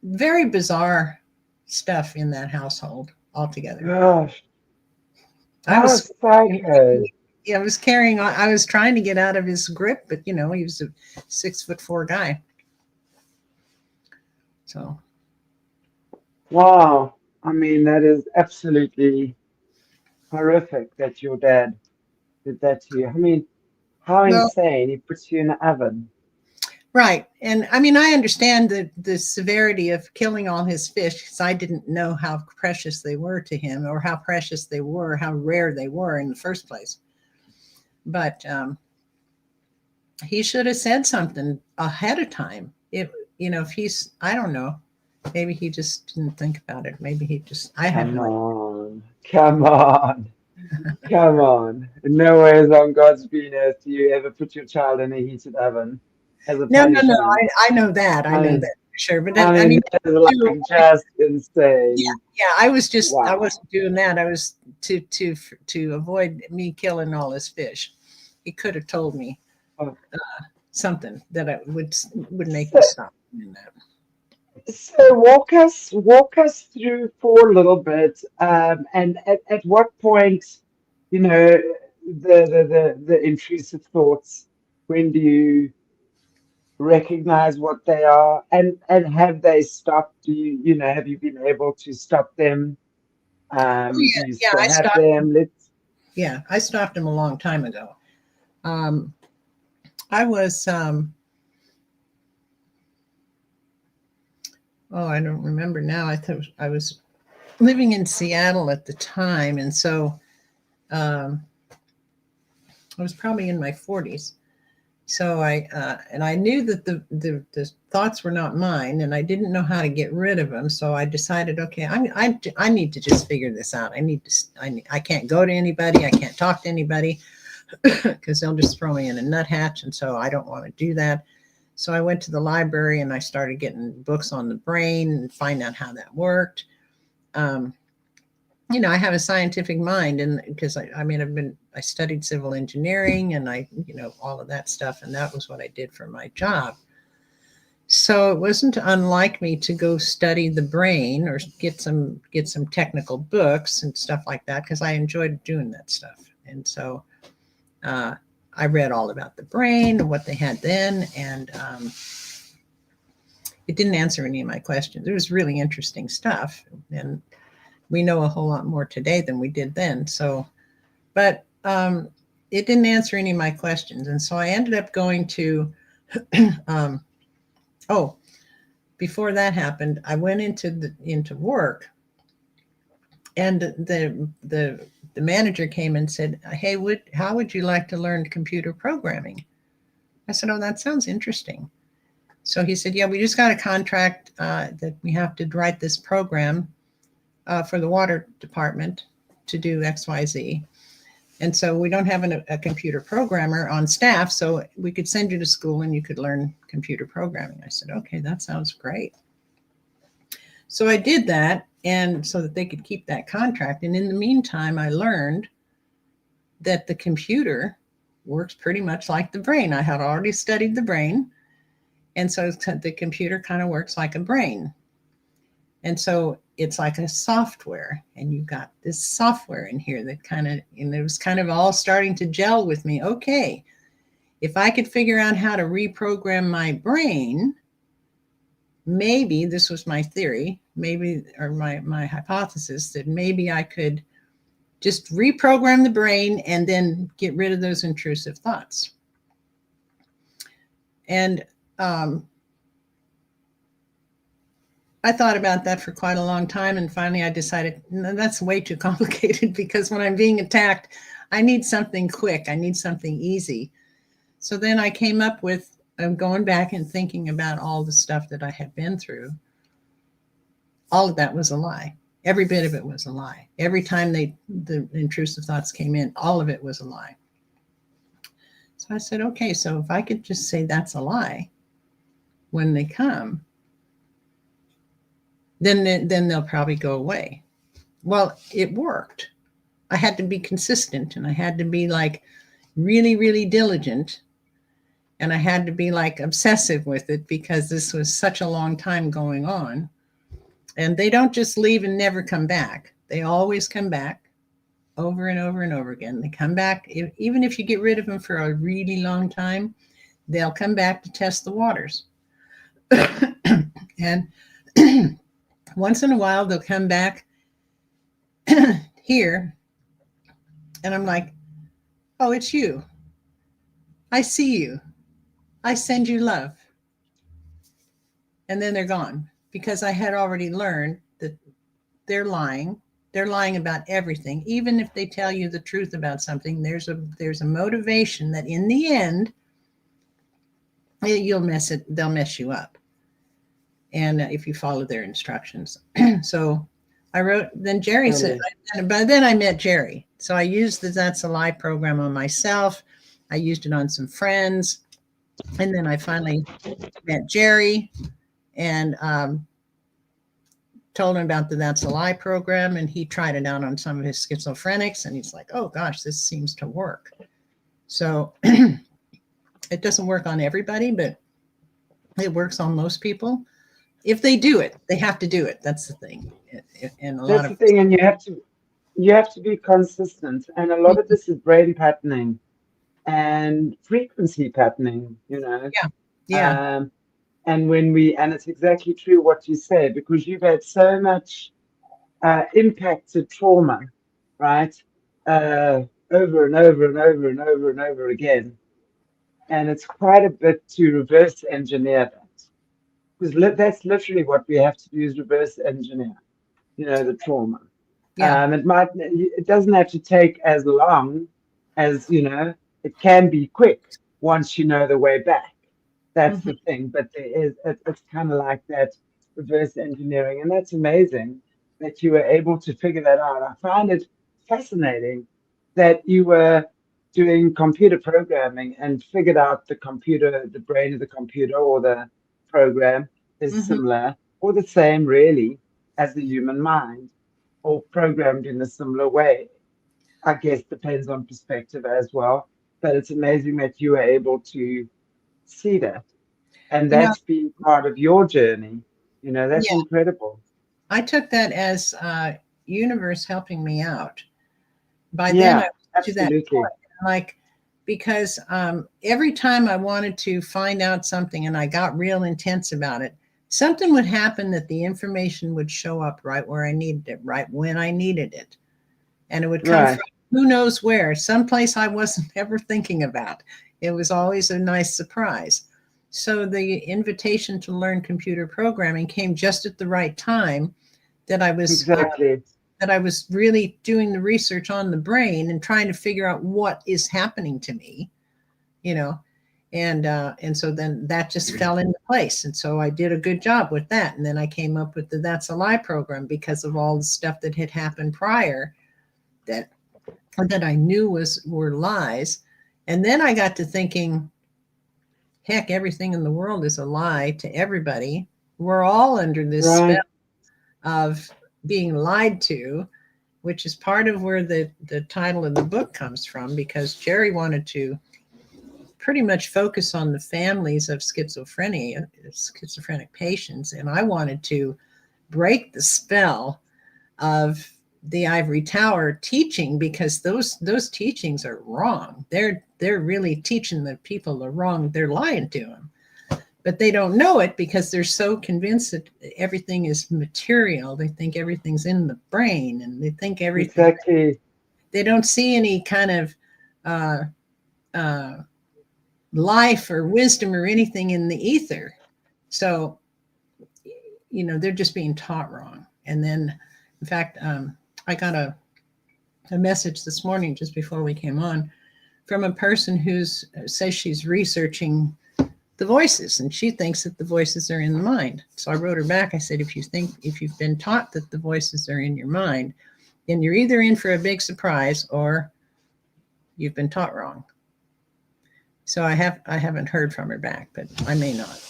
very bizarre stuff in that household altogether. Gosh. I was psycho. I was carrying on. I was trying to get out of his grip, but he was a 6'4" guy. So. Wow. I mean, that is absolutely horrific that your dad did that to you. I mean, how insane. He puts you in the oven. Right. And I mean, I understand the severity of killing all his fish, because I didn't know how precious they were to him, or how precious they were, how rare they were in the first place. But he should have said something ahead of time. If he's, I don't know, maybe he just didn't think about it. Maybe he just, Come on. Come on. No ways on God's green earth do you ever put your child in a heated oven as a punishment. No. I know that. I know that for sure. But that is just insane. Yeah. I was just, wow. I wasn't doing that. I was to avoid me killing all his fish. He could have told me something that would make me stop doing that. So walk us through for a little bit, and at what point, the intrusive thoughts, when do you recognize what they are, and have they stopped? Do you have you been able to stop them? Do you still have them? I stopped them a long time ago. I was I don't remember now. I thought I was living in Seattle at the time, and so I was probably in my 40s. So I knew that the thoughts were not mine, and I didn't know how to get rid of them. So I decided, okay, I need to just figure this out. I can't go to anybody. I can't talk to anybody because they'll just throw me in a nuthatch, and so I don't want to do that. So I went to the library and I started getting books on the brain and find out how that worked. I have a scientific mind, and because I studied civil engineering, and all of that stuff, and that was what I did for my job. So it wasn't unlike me to go study the brain or get some technical books and stuff like that, because I enjoyed doing that stuff. And so I read all about the brain and what they had then, and it didn't answer any of my questions. It was really interesting stuff, and we know a whole lot more today than we did then. So, but it didn't answer any of my questions, and so I ended up going to. Before that happened, I went into work, and the manager came and said, "Hey, how would you like to learn computer programming?" I said, "Oh, that sounds interesting." So he said, "Yeah, we just got a contract that we have to write this program for the water department to do XYZ. And so we don't have a computer programmer on staff, so we could send you to school and you could learn computer programming. I said, okay, that sounds great. So I did that, and so that they could keep that contract. And in the meantime, I learned that the computer works pretty much like the brain. I had already studied the brain, and so the computer kind of works like a brain. And so it's like a software, and you've got this software in here that kind of, and it was kind of all starting to gel with me. Okay, if I could figure out how to reprogram my brain, maybe, this was my theory, maybe, or my hypothesis, that maybe I could just reprogram the brain and then get rid of those intrusive thoughts. And I thought about that for quite a long time, and finally I decided, no, that's way too complicated, because when I'm being attacked, I need something quick. I need something easy. So then I came up with, going back and thinking about all the stuff that I had been through. All of that was a lie. Every bit of it was a lie. Every time the intrusive thoughts came in, all of it was a lie. So I said, okay, so if I could just say that's a lie when they come, then they'll probably go away. Well, it worked. I had to be consistent, and I had to be like really, really diligent, and I had to be like obsessive with it, because this was such a long time going on. And they don't just leave and never come back. They always come back over and over and over again. They come back, even if you get rid of them for a really long time, they'll come back to test the waters. And once in a while, they'll come back here, and I'm like, oh, it's you. I see you. I send you love. And then they're gone, because I had already learned that they're lying. They're lying about everything. Even if they tell you the truth about something, there's a motivation that in the end, they'll mess you up. And if you follow their instructions. So I wrote, then Jerry said, but then I met Jerry. So I used the That's a Lie program on myself. I used it on some friends. And then I finally met Jerry and told him about the That's a Lie program. And he tried it out on some of his schizophrenics. And he's like, oh gosh, this seems to work. So it doesn't work on everybody, but it works on most people. If they do it, they have to do it. That's the thing. And that's the thing, and you have to be consistent. And a lot of this is brain patterning and frequency patterning, you know. Yeah. And it's exactly true what you say, because you've had so much impacted trauma, right? Over and over and over and over and over again. And it's quite a bit to reverse engineer that. Because that's literally what we have to do, is reverse engineer, you know, the trauma. Yeah. It doesn't have to take as long as, you know, it can be quick once you know the way back. That's the thing. But it's kind of like that reverse engineering. And that's amazing that you were able to figure that out. I find it fascinating that you were doing computer programming and figured out the brain of the computer, or the program is similar or the same really as the human mind, or programmed in a similar way. I guess depends on perspective as well, but it's amazing that you were able to see that, and that's been part of your journey. You know, that's incredible. I took that as universe helping me out. By then, Yeah, I was to that absolutely. point, like, because every time I wanted to find out something and I got real intense about it, something would happen that the information would show up right where I needed it, right when I needed it. And it would come from who knows where, someplace I wasn't ever thinking about. It was always a nice surprise. So the invitation to learn computer programming came just at the right time, that I was Exactly. that I was really doing the research on the brain and trying to figure out what is happening to me, you know, and so then that just fell into place. And so I did a good job with that. And then I came up with the That's a Lie program, because of all the stuff that had happened prior that or that I knew were lies. And then I got to thinking, heck, everything in the world is a lie to everybody. We're all under this spell Right. of being lied to, which is part of where the title of the book comes from, because Jerry wanted to pretty much focus on the families of schizophrenic patients. And I wanted to break the spell of the ivory tower teaching, because those teachings are wrong. They're really teaching the people the wrong. They're lying to them, but they don't know it because they're so convinced that everything is material. They think everything's in the brain, and they think everything. Exactly. They don't see any kind of life or wisdom or anything in the ether. So, they're just being taught wrong. And then, in fact, I got a message this morning just before we came on from a person who says she's researching the voices, and she thinks that the voices are in the mind. So I wrote her back. I said, if you've been taught that the voices are in your mind, then you're either in for a big surprise or you've been taught wrong. So I haven't heard from her back, but I may not.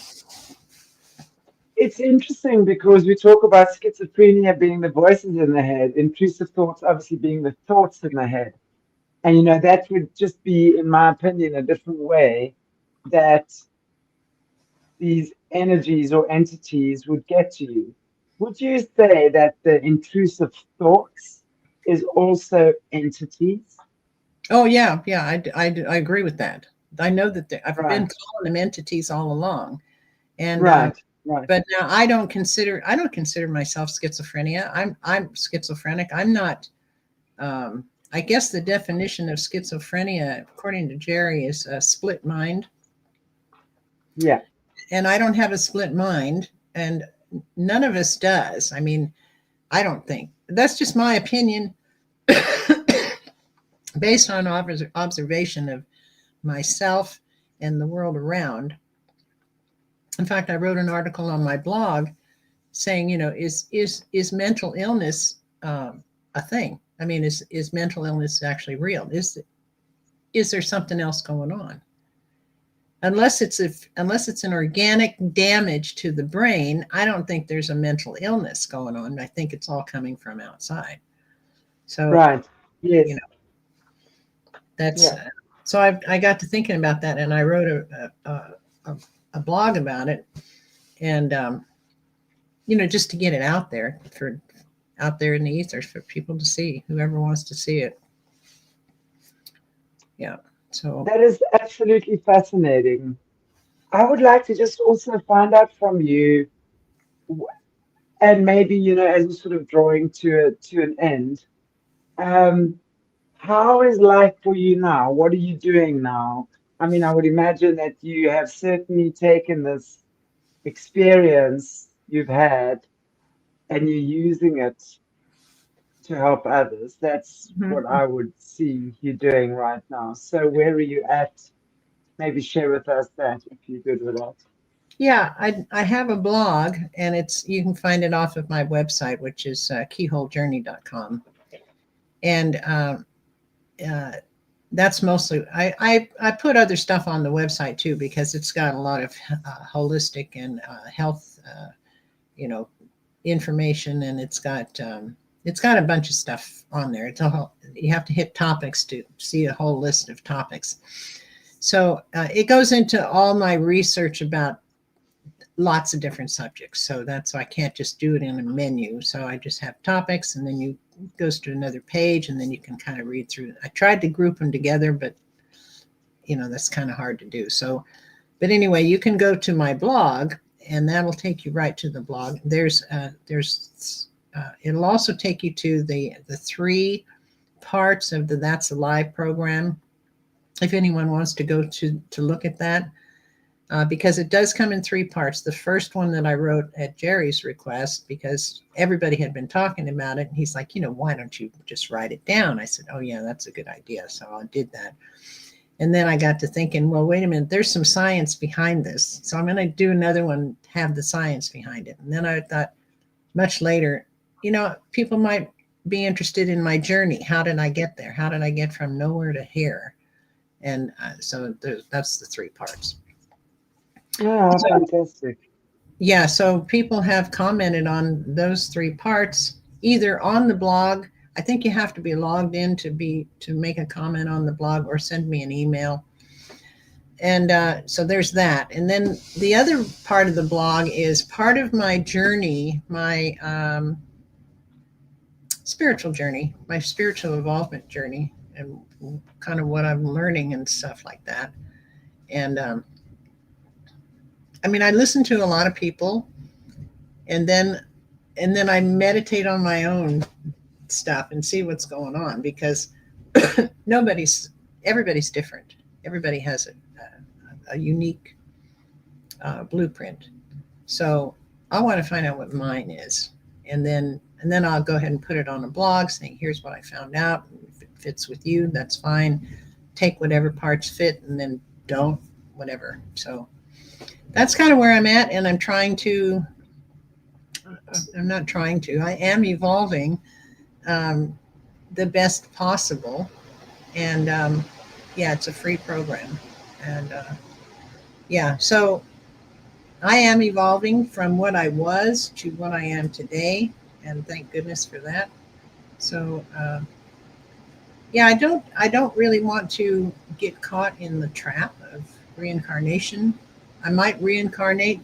It's interesting because we talk about schizophrenia being the voices in the head, intrusive thoughts obviously being the thoughts in the head. And, that would just be, in my opinion, a different way that these energies or entities would get to you. Would you say that the intrusive thoughts is also entities? Oh, yeah. I agree with that. I know that I've Right. been calling them entities all along. And Right. but now I don't consider myself schizophrenia. I'm schizophrenic. I'm not. I guess the definition of schizophrenia, according to Jerry, is a split mind. Yeah. And I don't have a split mind, and none of us does. I mean, I don't think. That's just my opinion based on observation of myself and the world around. In fact, I wrote an article on my blog saying, is mental illness a thing? I mean, is mental illness actually real? Is there something else going on? Unless it's an organic damage to the brain, I don't think there's a mental illness going on. I think it's all coming from outside. So, right. Yes. That's yeah. So I got to thinking about that, and I wrote a blog about it, and just to get it out there in the ether for people to see, whoever wants to see it. Yeah. So that is absolutely fascinating. I would like to just also find out from you, and maybe, as we're sort of drawing to an end, how is life for you now? What are you doing now? I mean, I would imagine that you have certainly taken this experience you've had and you're using it to help others. That's what I would see you doing right now. So where are you at? Maybe share with us that if you're good with that. Yeah, I have a blog, and you can find it off of my website, which is keyholejourney.com. And that's mostly, I put other stuff on the website too, because it's got a lot of holistic and health, information, and it's got a bunch of stuff on there. You have to hit topics to see a whole list of topics. So it goes into all my research about lots of different subjects. So I can't just do it in a menu. So I just have topics, and then it goes to another page, and then you can kind of read through. I tried to group them together, but that's kind of hard to do. So, but anyway, you can go to my blog, and that'll take you right to the blog. It'll also take you to the 3 parts of the That's Alive program, if anyone wants to go to look at that. Because it does come in 3 parts. The first one that I wrote at Jerry's request, because everybody had been talking about it, and he's like, why don't you just write it down? I said, oh yeah, that's a good idea. So I did that. And then I got to thinking, well, wait a minute, there's some science behind this. So I'm going to do another one, have the science behind it. And then I thought much later, people might be interested in my journey. How did I get there? How did I get from nowhere to here? And so that's the 3 parts. Yeah, So, fantastic. yeah, so people have commented on those 3 parts, either on the blog. I think you have to be logged in to make a comment on the blog, or send me an email. And so there's that. And then the other part of the blog is part of my journey, my spiritual journey, my spiritual involvement journey, and kind of what I'm learning and stuff like that. And I mean, I listen to a lot of people, and then I meditate on my own stuff and see what's going on, because everybody's different. Everybody has a unique blueprint. So I want to find out what mine is, and then I'll go ahead and put it on a blog saying, here's what I found out. If it fits with you, that's fine. Take whatever parts fit, and then don't, whatever. So that's kind of where I'm at, and I am evolving the best possible. And yeah, it's a free program. And yeah, so I am evolving from what I was to what I am today, and thank goodness for that. So yeah, I don't really want to get caught in the trap of reincarnation. I might reincarnate,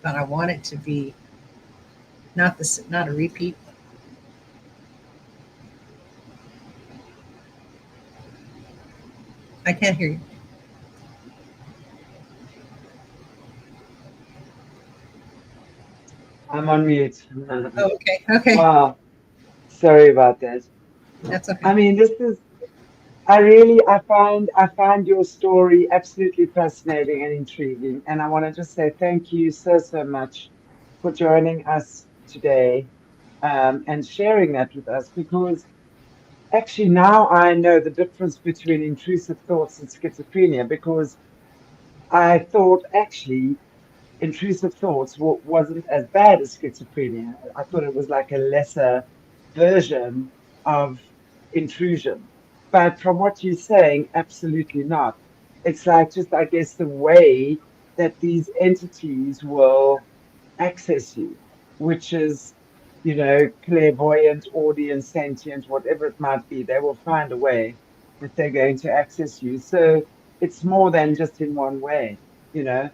but I want it to be not a repeat. I can't hear you. I'm on mute. Oh, okay. Okay. Wow. Sorry about that. That's okay. I mean, I find your story absolutely fascinating and intriguing. And I want to just say thank you so, so much for joining us today, and sharing that with us, because actually now I know the difference between intrusive thoughts and schizophrenia, because I thought actually intrusive thoughts wasn't as bad as schizophrenia. I thought it was like a lesser version of intrusion. But from what you're saying, absolutely not. It's like just, I guess, the way that these entities will access you, which is, clairvoyant, audience, sentient, whatever it might be, they will find a way that they're going to access you. So it's more than just in one way, you know.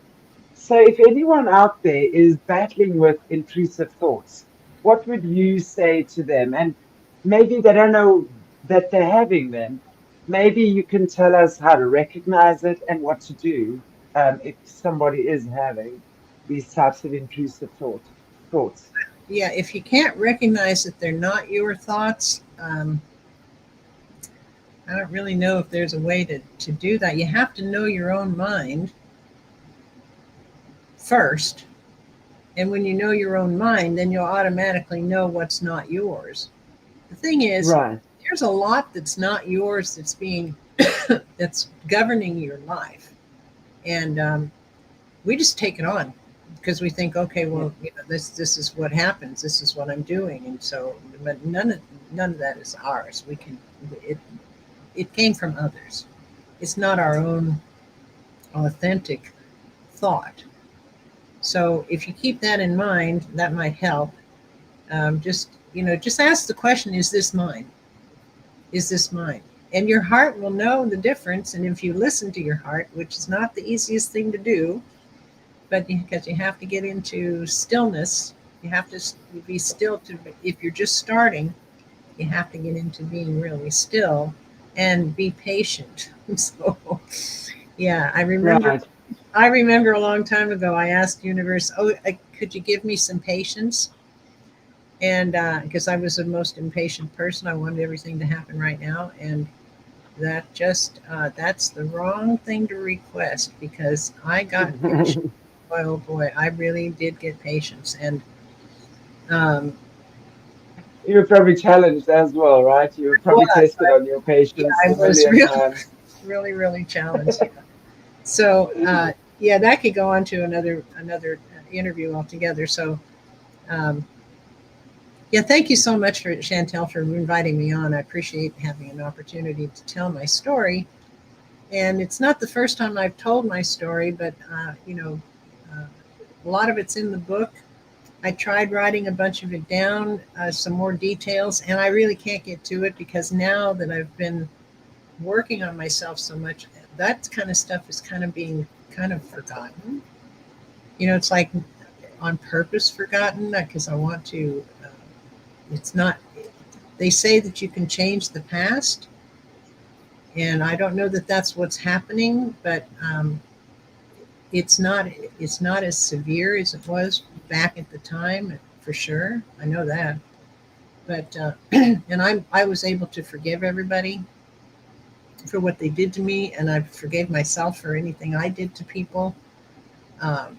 So, if anyone out there is battling with intrusive thoughts, what would you say to them? And maybe they don't know that they're having them. Maybe you can tell us how to recognize it and what to do, if somebody is having these types of intrusive thoughts. Yeah, if you can't recognize that they're not your thoughts, I don't really know if there's a way to do that. You have to know your own mind first. And when you know your own mind, then you'll automatically know what's not yours. The thing is, Right. there's a lot that's not yours that's being that's governing your life, and we just take it on because we think, okay, well, this is what happens. This is what I'm doing, and so, but none of that is ours. It came from others. It's not our own authentic thought. So if you keep that in mind, that might help. Just ask the question: is this mine? Is this mine? And your heart will know the difference. And if you listen to your heart, which is not the easiest thing to do, but because you have to get into stillness, you have to be still. If you're just starting, you have to get into being really still and be patient. So, yeah, Right. I remember a long time ago, I asked universe, could you give me some patience? And because I was the most impatient person, I wanted everything to happen right now. And that's the wrong thing to request, because I got patience. Boy, oh boy, I really did get patience. And um, You were probably challenged as well, right? You were probably tested on your patience I a was million times. really, really challenged. Yeah. So yeah, that could go on to another interview altogether. So um, Yeah, thank you so much for Chantel for inviting me on. I appreciate having an opportunity to tell my story. And it's not the first time I've told my story, but a lot of it's in the book. I tried writing a bunch of it down, some more details, and I really can't get to it because now that I've been working on myself so much, that kind of stuff is kind of being kind of forgotten. It's like on purpose forgotten because I want to. It's not. They say that you can change the past, and I don't know that that's what's happening, but it's not. It's not as severe as it was back at the time, for sure. I know that, but and I was able to forgive everybody for what they did to me, and I forgave myself for anything I did to people um,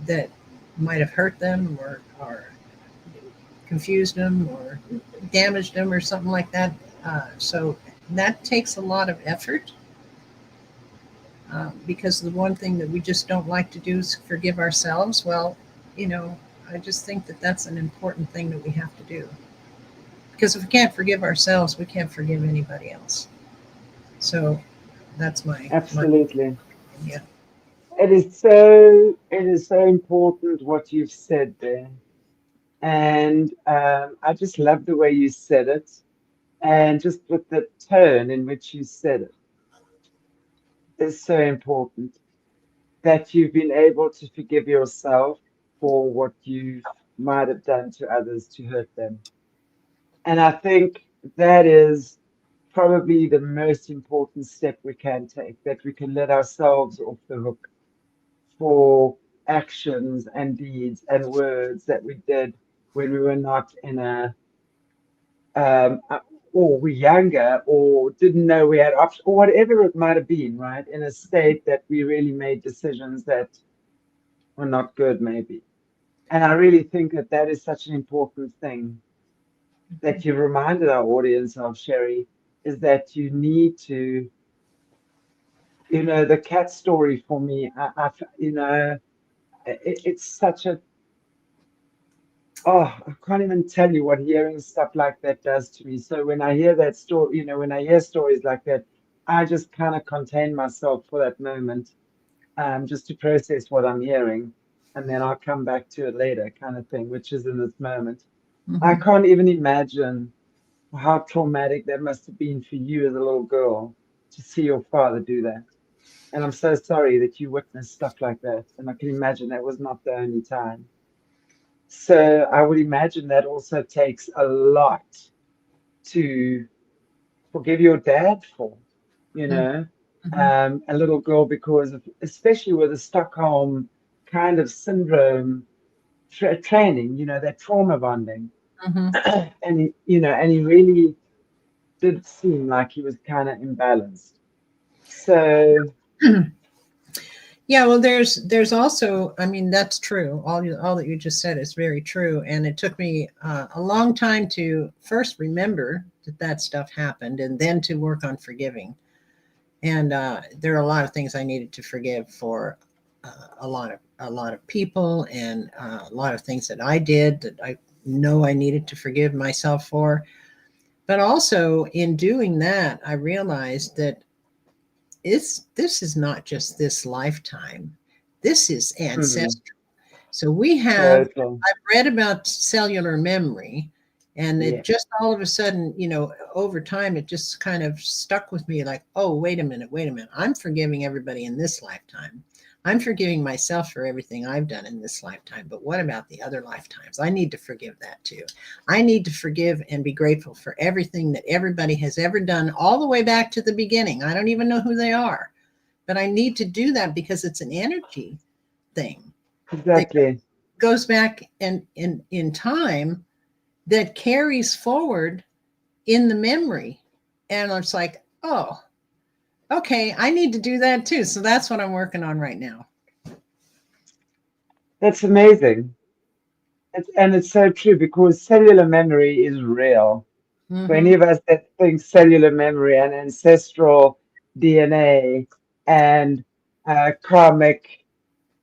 that might have hurt them or confused them or damaged them or something like that. So that takes a lot of effort because the one thing that we just don't like to do is forgive ourselves. Well, I just think that that's an important thing that we have to do because if we can't forgive ourselves, we can't forgive anybody else. So that's my Absolutely. yeah. It is so important what you've said there. And I just love the way you said it, and just with the tone in which you said it is so important that you've been able to forgive yourself for what you might have done to others to hurt them. And I think that is probably the most important step we can take, that we can let ourselves off the hook for actions and deeds and words that we did when we were not in um, uh, or we're younger or didn't know we had options or whatever it might have been, right? In a state that we really made decisions that were not good, maybe. And I really think that that is such an important thing that you reminded our audience of, Sherry, is that you need to, the cat story for me, it's such a, oh, I can't even tell you what hearing stuff like that does to me. So when I hear that story, when I hear stories like that, I just kind of contain myself for that moment, just to process what I'm hearing. And then I'll come back to it later, kind of thing, which is in this moment. I Mhm. can't even imagine how traumatic that must have been for you as a little girl to see your father do that. And I'm so sorry that you witnessed stuff like that. And I can imagine that was not the only time. So I would imagine that also takes a lot to forgive your dad for, you Mhm. know, Mhm. a little girl, because of, especially with the Stockholm kind of syndrome training, that trauma bonding. Mhm. And he really did seem like he was kind of imbalanced. So, Yeah, well, there's also, I mean, that's true. All that you just said is very true, and it took me a long time to first remember that that stuff happened, and then to work on forgiving. And there are a lot of things I needed to forgive for a lot of people, and a lot of things that I did that I know I needed to forgive myself for. But also in doing that, I realized that this is not just this lifetime. This is mm, ancestral. So we have, total. I've read about cellular memory, and it Yeah, just all of a sudden, over time, it just kind of stuck with me like, oh, wait a minute, wait a minute. I'm forgiving everybody in this lifetime. I'm forgiving myself for everything I've done in this lifetime. But what about the other lifetimes? I need to forgive that too. I need to forgive and be grateful for everything that everybody has ever done, all the way back to the beginning. I don't even know who they are, but I need to do that because it's an energy thing that exactly. goes back and in time that carries forward in the memory. And it's like, oh, okay, I need to do that too. So that's what I'm working on right now. That's amazing. And it's so true because cellular memory is real. For any Mm-hmm. of us that think cellular memory and ancestral DNA and karmic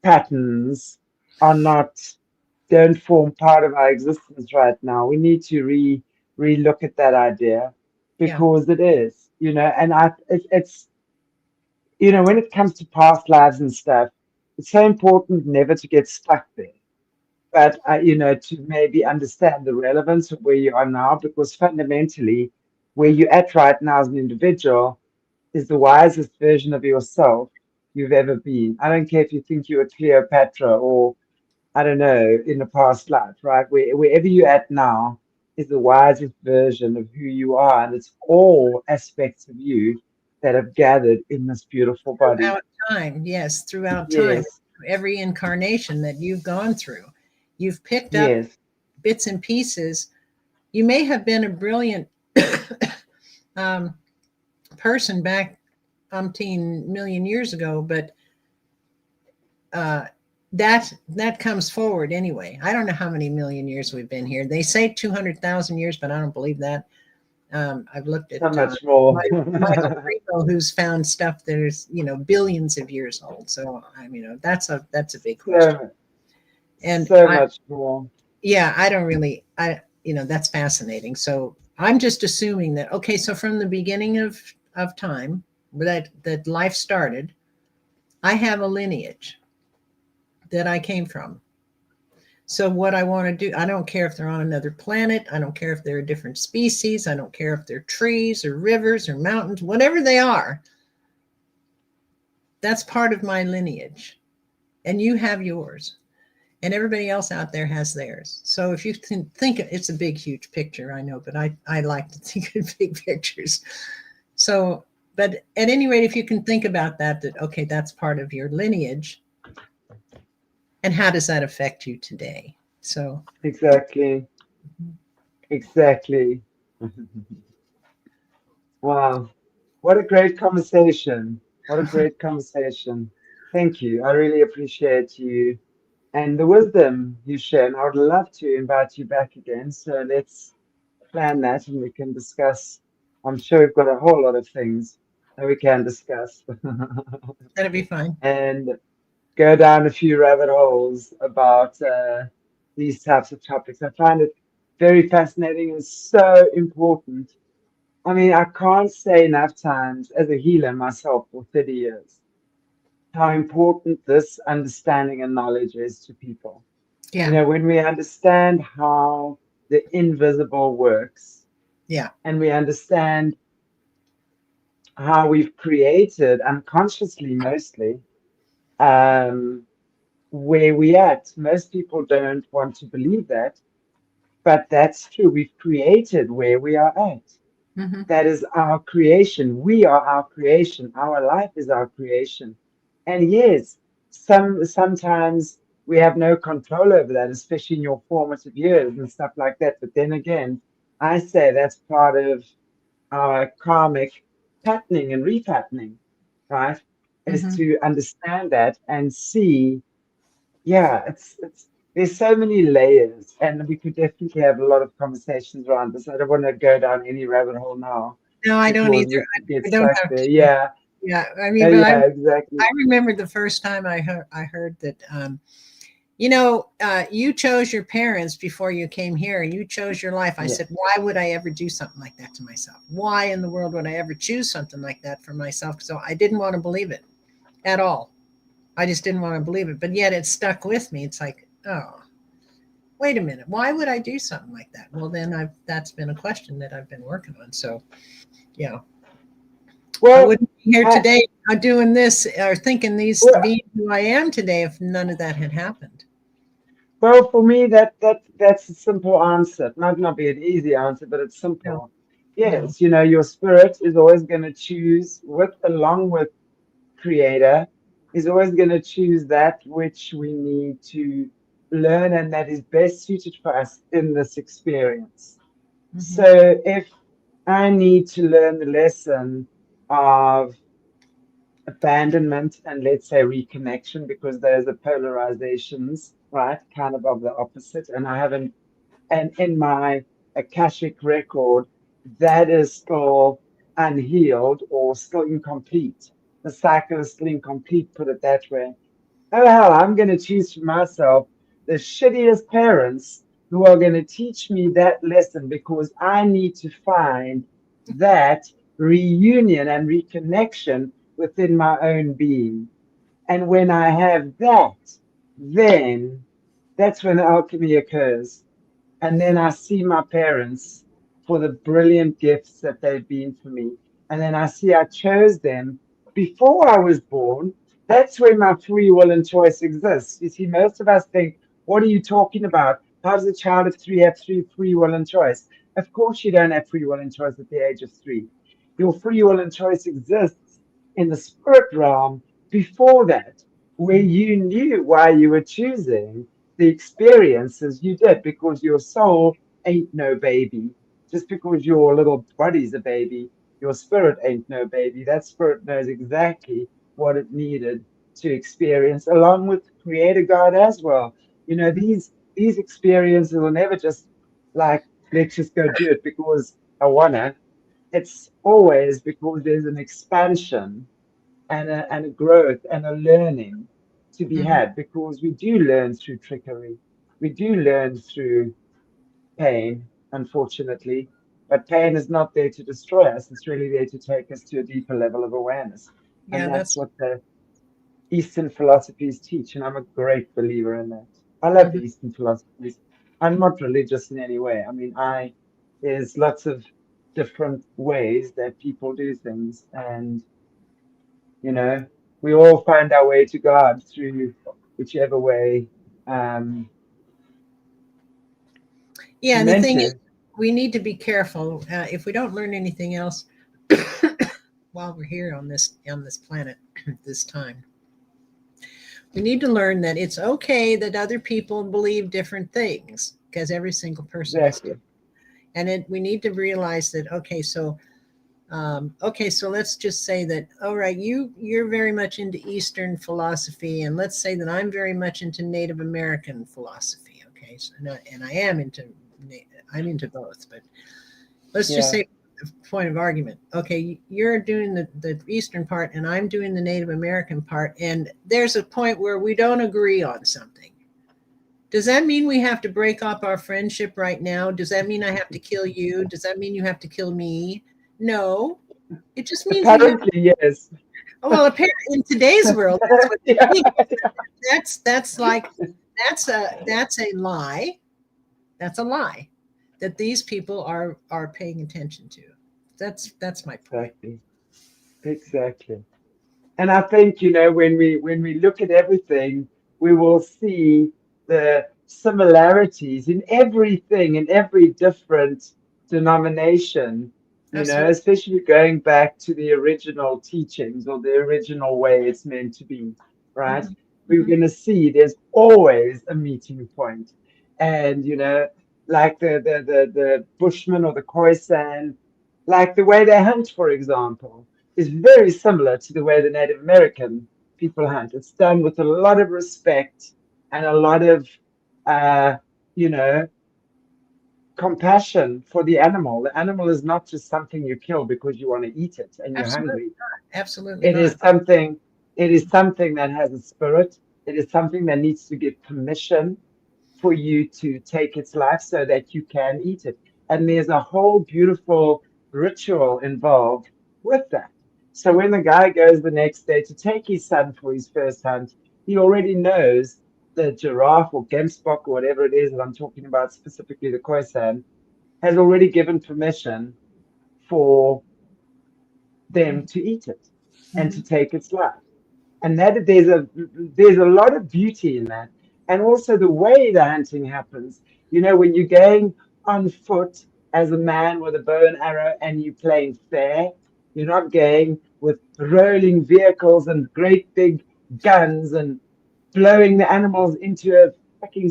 patterns are not don't form part of our existence right now. We need to re-look at that idea Yeah. because it is, and it's, when it comes to past lives and stuff, it's so important never to get stuck there. But, to maybe understand the relevance of where you are now, because fundamentally, where you're at right now as an individual is the wisest version of yourself you've ever been. I don't care if you think you're a Cleopatra or I don't know, in the past life, right? Wherever you're at now is the wisest version of who you are. And it's all aspects of you that have gathered in this beautiful body. Throughout time, yes, throughout time, Yes, every incarnation that you've gone through, you've picked up yes, bits and pieces. You may have been a brilliant um, person back umpteen million years ago, but uh, that comes forward anyway. I don't know how many million years we've been here. They say 200,000 years, but I don't believe that. I've looked at so much more. Michael Greenwell, who's found stuff that is, billions of years old. So that's a big question. So, And so much more. yeah, I don't really, that's fascinating. So I'm just assuming that, okay, so from the beginning of time that life started, I have a lineage that I came from. So what I want to do, I don't care if they're on another planet. I don't care if they're a different species. I don't care if they're trees or rivers or mountains, whatever they are. That's part of my lineage. And you have yours. And everybody else out there has theirs. So if you can think, it's a big, huge picture, I know, but I like to think in big pictures. So, but at any rate, if you can think about that, okay, that's part of your lineage. And how does that affect you today? So, Exactly. Exactly. Wow. What a great conversation. What a great conversation. Thank you. I really appreciate you and the wisdom you share. And I would love to invite you back again. So let's plan that and we can discuss. I'm sure we've got a whole lot of things that we can discuss that'll be fine. and go down a few rabbit holes about these types of topics. I find it very fascinating and so important. I mean, I can't say enough times as a healer myself for 30 years how important this understanding and knowledge is to people. Yeah. When we understand how the invisible works Yeah. and we understand how we've created unconsciously mostly um, where we at. Most people don't want to believe that, but that's true. We've created where we are at. Mm-hmm. That is our creation. We are our creation. Our life is our creation. And yes, sometimes we have no control over that, especially in your formative years and stuff like that. But then again, I say that's part of our karmic patterning and repatterning, right? Is Mm-hmm. to understand that and see, yeah, it's there's so many layers, and we could definitely have a lot of conversations around this. I don't want to go down any rabbit hole now No, I don't because either. we could get I don't stuck have there. to. Yeah, Yeah. I mean, but yeah, exactly. I remember the first time I heard that, you chose your parents before you came here and you chose your life. I Yeah, said, why would I ever do something like that to myself? Why in the world would I ever choose something like that for myself? So I didn't want to believe it at all. I just didn't want to believe it. But yet it stuck with me. It's like, oh, wait a minute. Why would I do something like that? Well, then that's been a question that I've been working on. So, yeah, I well, wouldn't be here I, today doing this or thinking well, being who I am today if none of that had happened. well, for me, that's a simple answer. It might not be an easy answer, but it's No, simple. no. Yes, your spirit is always going to choose along with creator is always going to choose that which we need to learn and that is best suited for us in this experience. Hmm. So if I need to learn the lesson of abandonment and let's say reconnection, because those are polarizations, right? Kind of the opposite. And I haven't, and in my Akashic record, that is still unhealed or still incomplete. The cycle is still incomplete, put it that way. Oh hell, I'm going to choose for myself the shittiest parents who are going to teach me that lesson, because I need to find that reunion and reconnection within my own being. And when I have that, then that's when the alchemy occurs. And then I see my parents for the brilliant gifts that they've been for me. And then I see I chose them before I was born. That's where my free will and choice exists. You see, most of us think, what are you talking about? How does a child of 3 have free will and choice? Of course, you don't have free will and choice at the age of 3. Your free will and choice exists in the spirit realm before that, where you knew why you were choosing the experiences you did, because your soul ain't no baby. Just because your little body's a baby, your spirit ain't no baby. That spirit knows exactly what it needed to experience, along with Creator God as well. You know, these experiences will never just like, let's just go do it because I wanna. It's always because there's an expansion and a growth and a learning to be Mhm. had, because we do learn through trickery. We do learn through pain, unfortunately. But pain is not there to destroy us. It's really there to take us to a deeper level of awareness. And Yeah, that's that's what the Eastern philosophies teach. And I'm a great believer in that. I love the mhm. Eastern philosophies. I'm not religious in any way. I mean, there's lots of different ways that people do things. And you know, we all find our way to God through whichever way Yeah, we're and the meant thing is, to. we need to be careful if we don't learn anything else while we're here on this planet this time. We need to learn that it's okay that other people believe different things, because every single person is Exactly. different. And we need to realize that, okay, so let's just say that, all right, you're very much into Eastern philosophy, and let's say that I'm very much into Native American philosophy. Okay, so and I am into I'm into both, but let's just Yeah, say, point of argument, okay, you're doing the Eastern part and I'm doing the Native American part, and there's a point where we don't agree on something. Does that mean we have to break up our friendship right now? Does that mean I have to kill you? Does that mean you have to kill me? No. It just means we have. apparently, yes. Well, apparently in today's world, that's what it Yeah, means. That's like that's a lie. That's a lie that these people are paying attention to. That's my point. exactly. Exactly. And I think, when we look at everything, we will see the similarities in everything, in every different denomination, Absolutely. especially going back to the original teachings or the original way it's meant to be, right? Mhm, We're mhm. going to see there's always a meeting point. And, like the Bushmen or the Khoisan, like the way they hunt, for example, is very similar to the way the Native American people hunt. It's done with a lot of respect and a lot of, uh, you know, compassion for the animal. The animal is not just something you kill because you want to eat it and you're Absolutely hungry. not. Absolutely It not. is something. It is something that has a spirit. It is something that needs to get permission for you to take its life so that you can eat it. And there's a whole beautiful ritual involved with that. So when the guy goes the next day to take his son for his first hunt, he already knows the giraffe or gemsbok or whatever it is that I'm talking about, specifically the khoisan, has already given permission for them to eat it and to Mhm. take its life. And that there's a lot of beauty in that. And also the way the hunting happens, when you're going on foot as a man with a bow and arrow and you're playing fair, you're not going with rolling vehicles and great big guns and blowing the animals into a fucking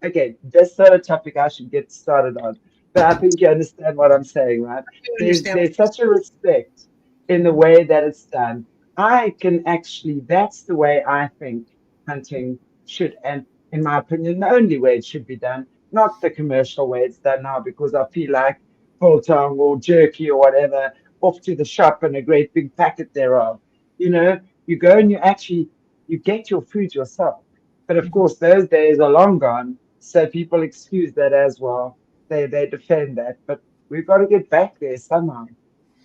okay, that's not a topic I should get started on. But I think you understand what I'm saying, right? You There's understand what there's such a respect in you're the saying. way that it's done. I can actually, that's the way I think hunting should, and in my opinion, the only way it should be done, not the commercial way it's done now, because I feel like biltong or jerky or whatever, off to the shop and a great big packet thereof. You go and you get your food yourself. But of course, those days are long gone, so people excuse that as well. They defend that, but we've got to get back there somehow.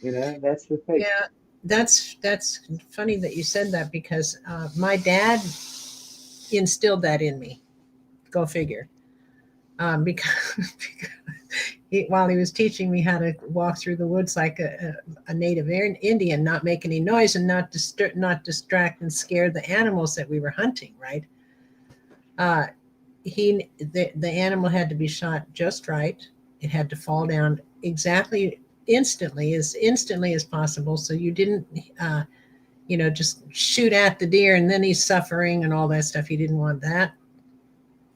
That's the thing. Yeah, that's funny that you said that because my dad instilled that in me. Go figure. Because while he was teaching me how to walk through the woods like a native Indian, not make any noise and not distract and scare the animals that we were hunting. Right. Uh, the animal had to be shot just right. It had to fall down exactly instantly as possible. So you didn't, just shoot at the deer and then he's suffering and all that stuff. He didn't want that.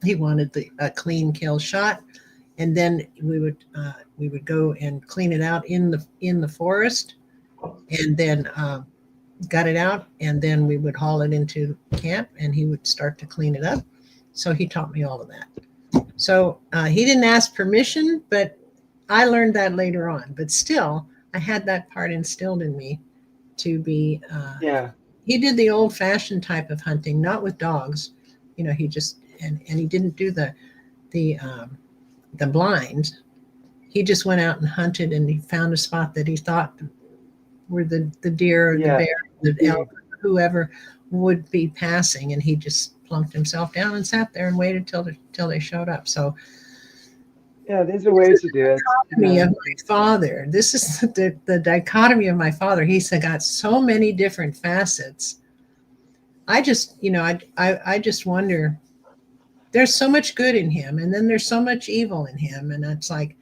He wanted a clean kill shot, and then we would go and clean it out in the forest, and then gut it out, and then we would haul it into camp, and he would start to clean it up. So he taught me all of that. So he didn't ask permission, but I learned that later on. But still, I had that part instilled in me to be. Yeah. He did the old-fashioned type of hunting, not with dogs. He just and he didn't do the blind. He just went out and hunted, and he found a spot that he thought where the deer, or the bear, the elk, whoever would be passing, and he just plunked himself down and sat there and waited till they showed up. So yeah, there's a way to do it. Dichotomy of my father. This is the dichotomy of my father. He's got so many different facets. I just, I just wonder. There's so much good in him, and then there's so much evil in him, and it's like,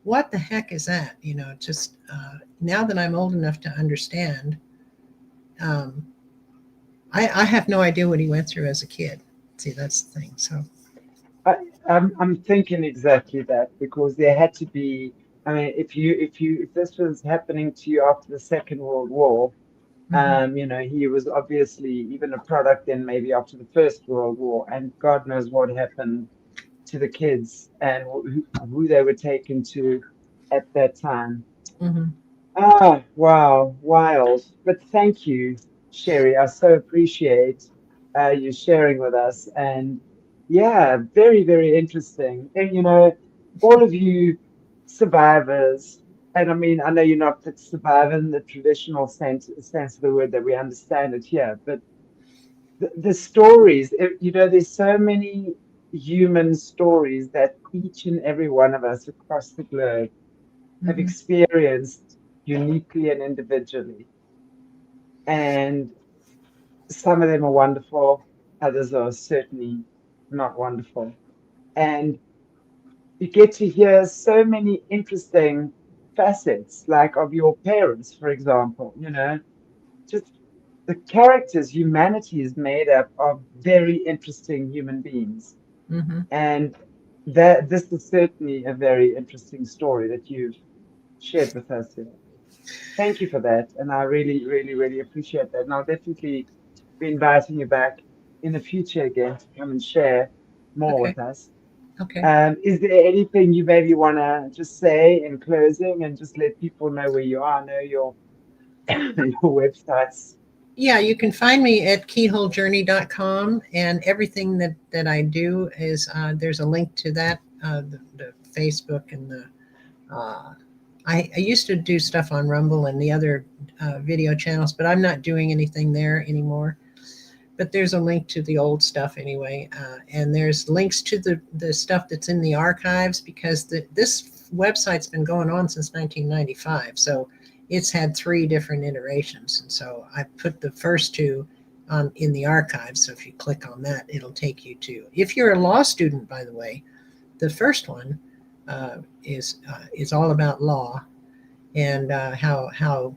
what the heck is that? Just now that I'm old enough to understand, I have no idea what he went through as a kid. See, that's the thing. So I'm thinking exactly that, because there had to be. I mean, if this was happening to you after the Second World War, he was obviously even a product then maybe after the First World War, and God knows what happened to the kids and who they were taken to at that time. Ah, wow, wild. But thank you, Sherry. I so appreciate you sharing with us. And yeah, very, very interesting. And all of you survivors, and I mean, I know you're not the survivor in the traditional sense of the word that we understand it here, but the stories, there's so many human stories that each and every one of us across the globe have experienced uniquely and individually. And some of them are wonderful, others are certainly not wonderful. And you get to hear so many interesting facets, like of your parents, for example, just the characters. Humanity is made up of very interesting human beings. And this is certainly a very interesting story that you've shared with us today. Thank you for that. And I really, really, really appreciate that. And I'll definitely be inviting you back in the future again to come and share more with us. Okay. Is there anything you maybe want to just say in closing and just let people know where you are, know your websites? Yeah, you can find me at keyholejourney.com, and everything that I do is there's a link to that, the Facebook and the I used to do stuff on Rumble and the other video channels, but I'm not doing anything there anymore. But there's a link to the old stuff anyway, and there's links to the stuff that's in the archives, because this website's been going on since 1995, so it's had 3 different iterations, and so I put the first 2 in the archives. So if you click on that, it'll take you to. If you're a law student, by the way, the first one is all about law and how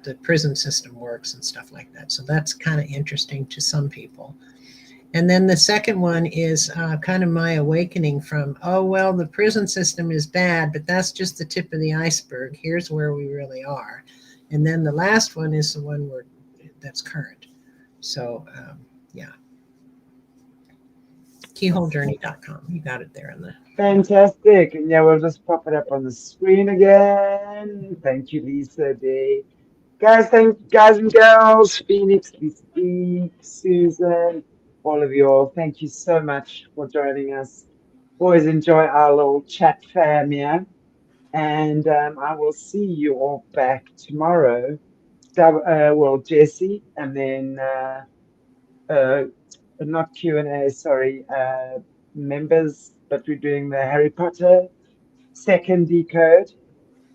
the prison system works and stuff like that. So that's kind of interesting to some people. And then the second one is kind of my awakening from, the prison system is bad, but that's just the tip of the iceberg. Here's where we really are. And then the last one is the one that's current. So, yeah. Keyholejourney.com. You got it there in the. Fantastic. And yeah, we'll just pop it up on the screen again. Thank you, Lisa Day. Guys and girls, Phoenix, Susan, all of you all. Thank you so much for joining us. Always enjoy our little chat fam here. And I will see you all back tomorrow. Well, Jesse, and then uh, not Q&A, sorry, members, but we're doing the Harry Potter second decode.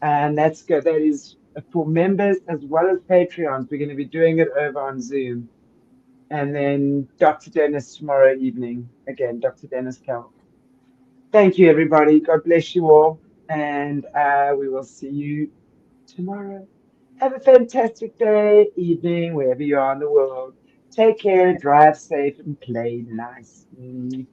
And that's good. That is for members as well as Patreons. We're going to be doing it over on Zoom. And then Dr. Dennis tomorrow evening. Again, Dr. Dennis Kell. Thank you, everybody. God bless you all. And we will see you tomorrow. Have a fantastic day, evening, wherever you are in the world. Take care, drive safe, and play nicely.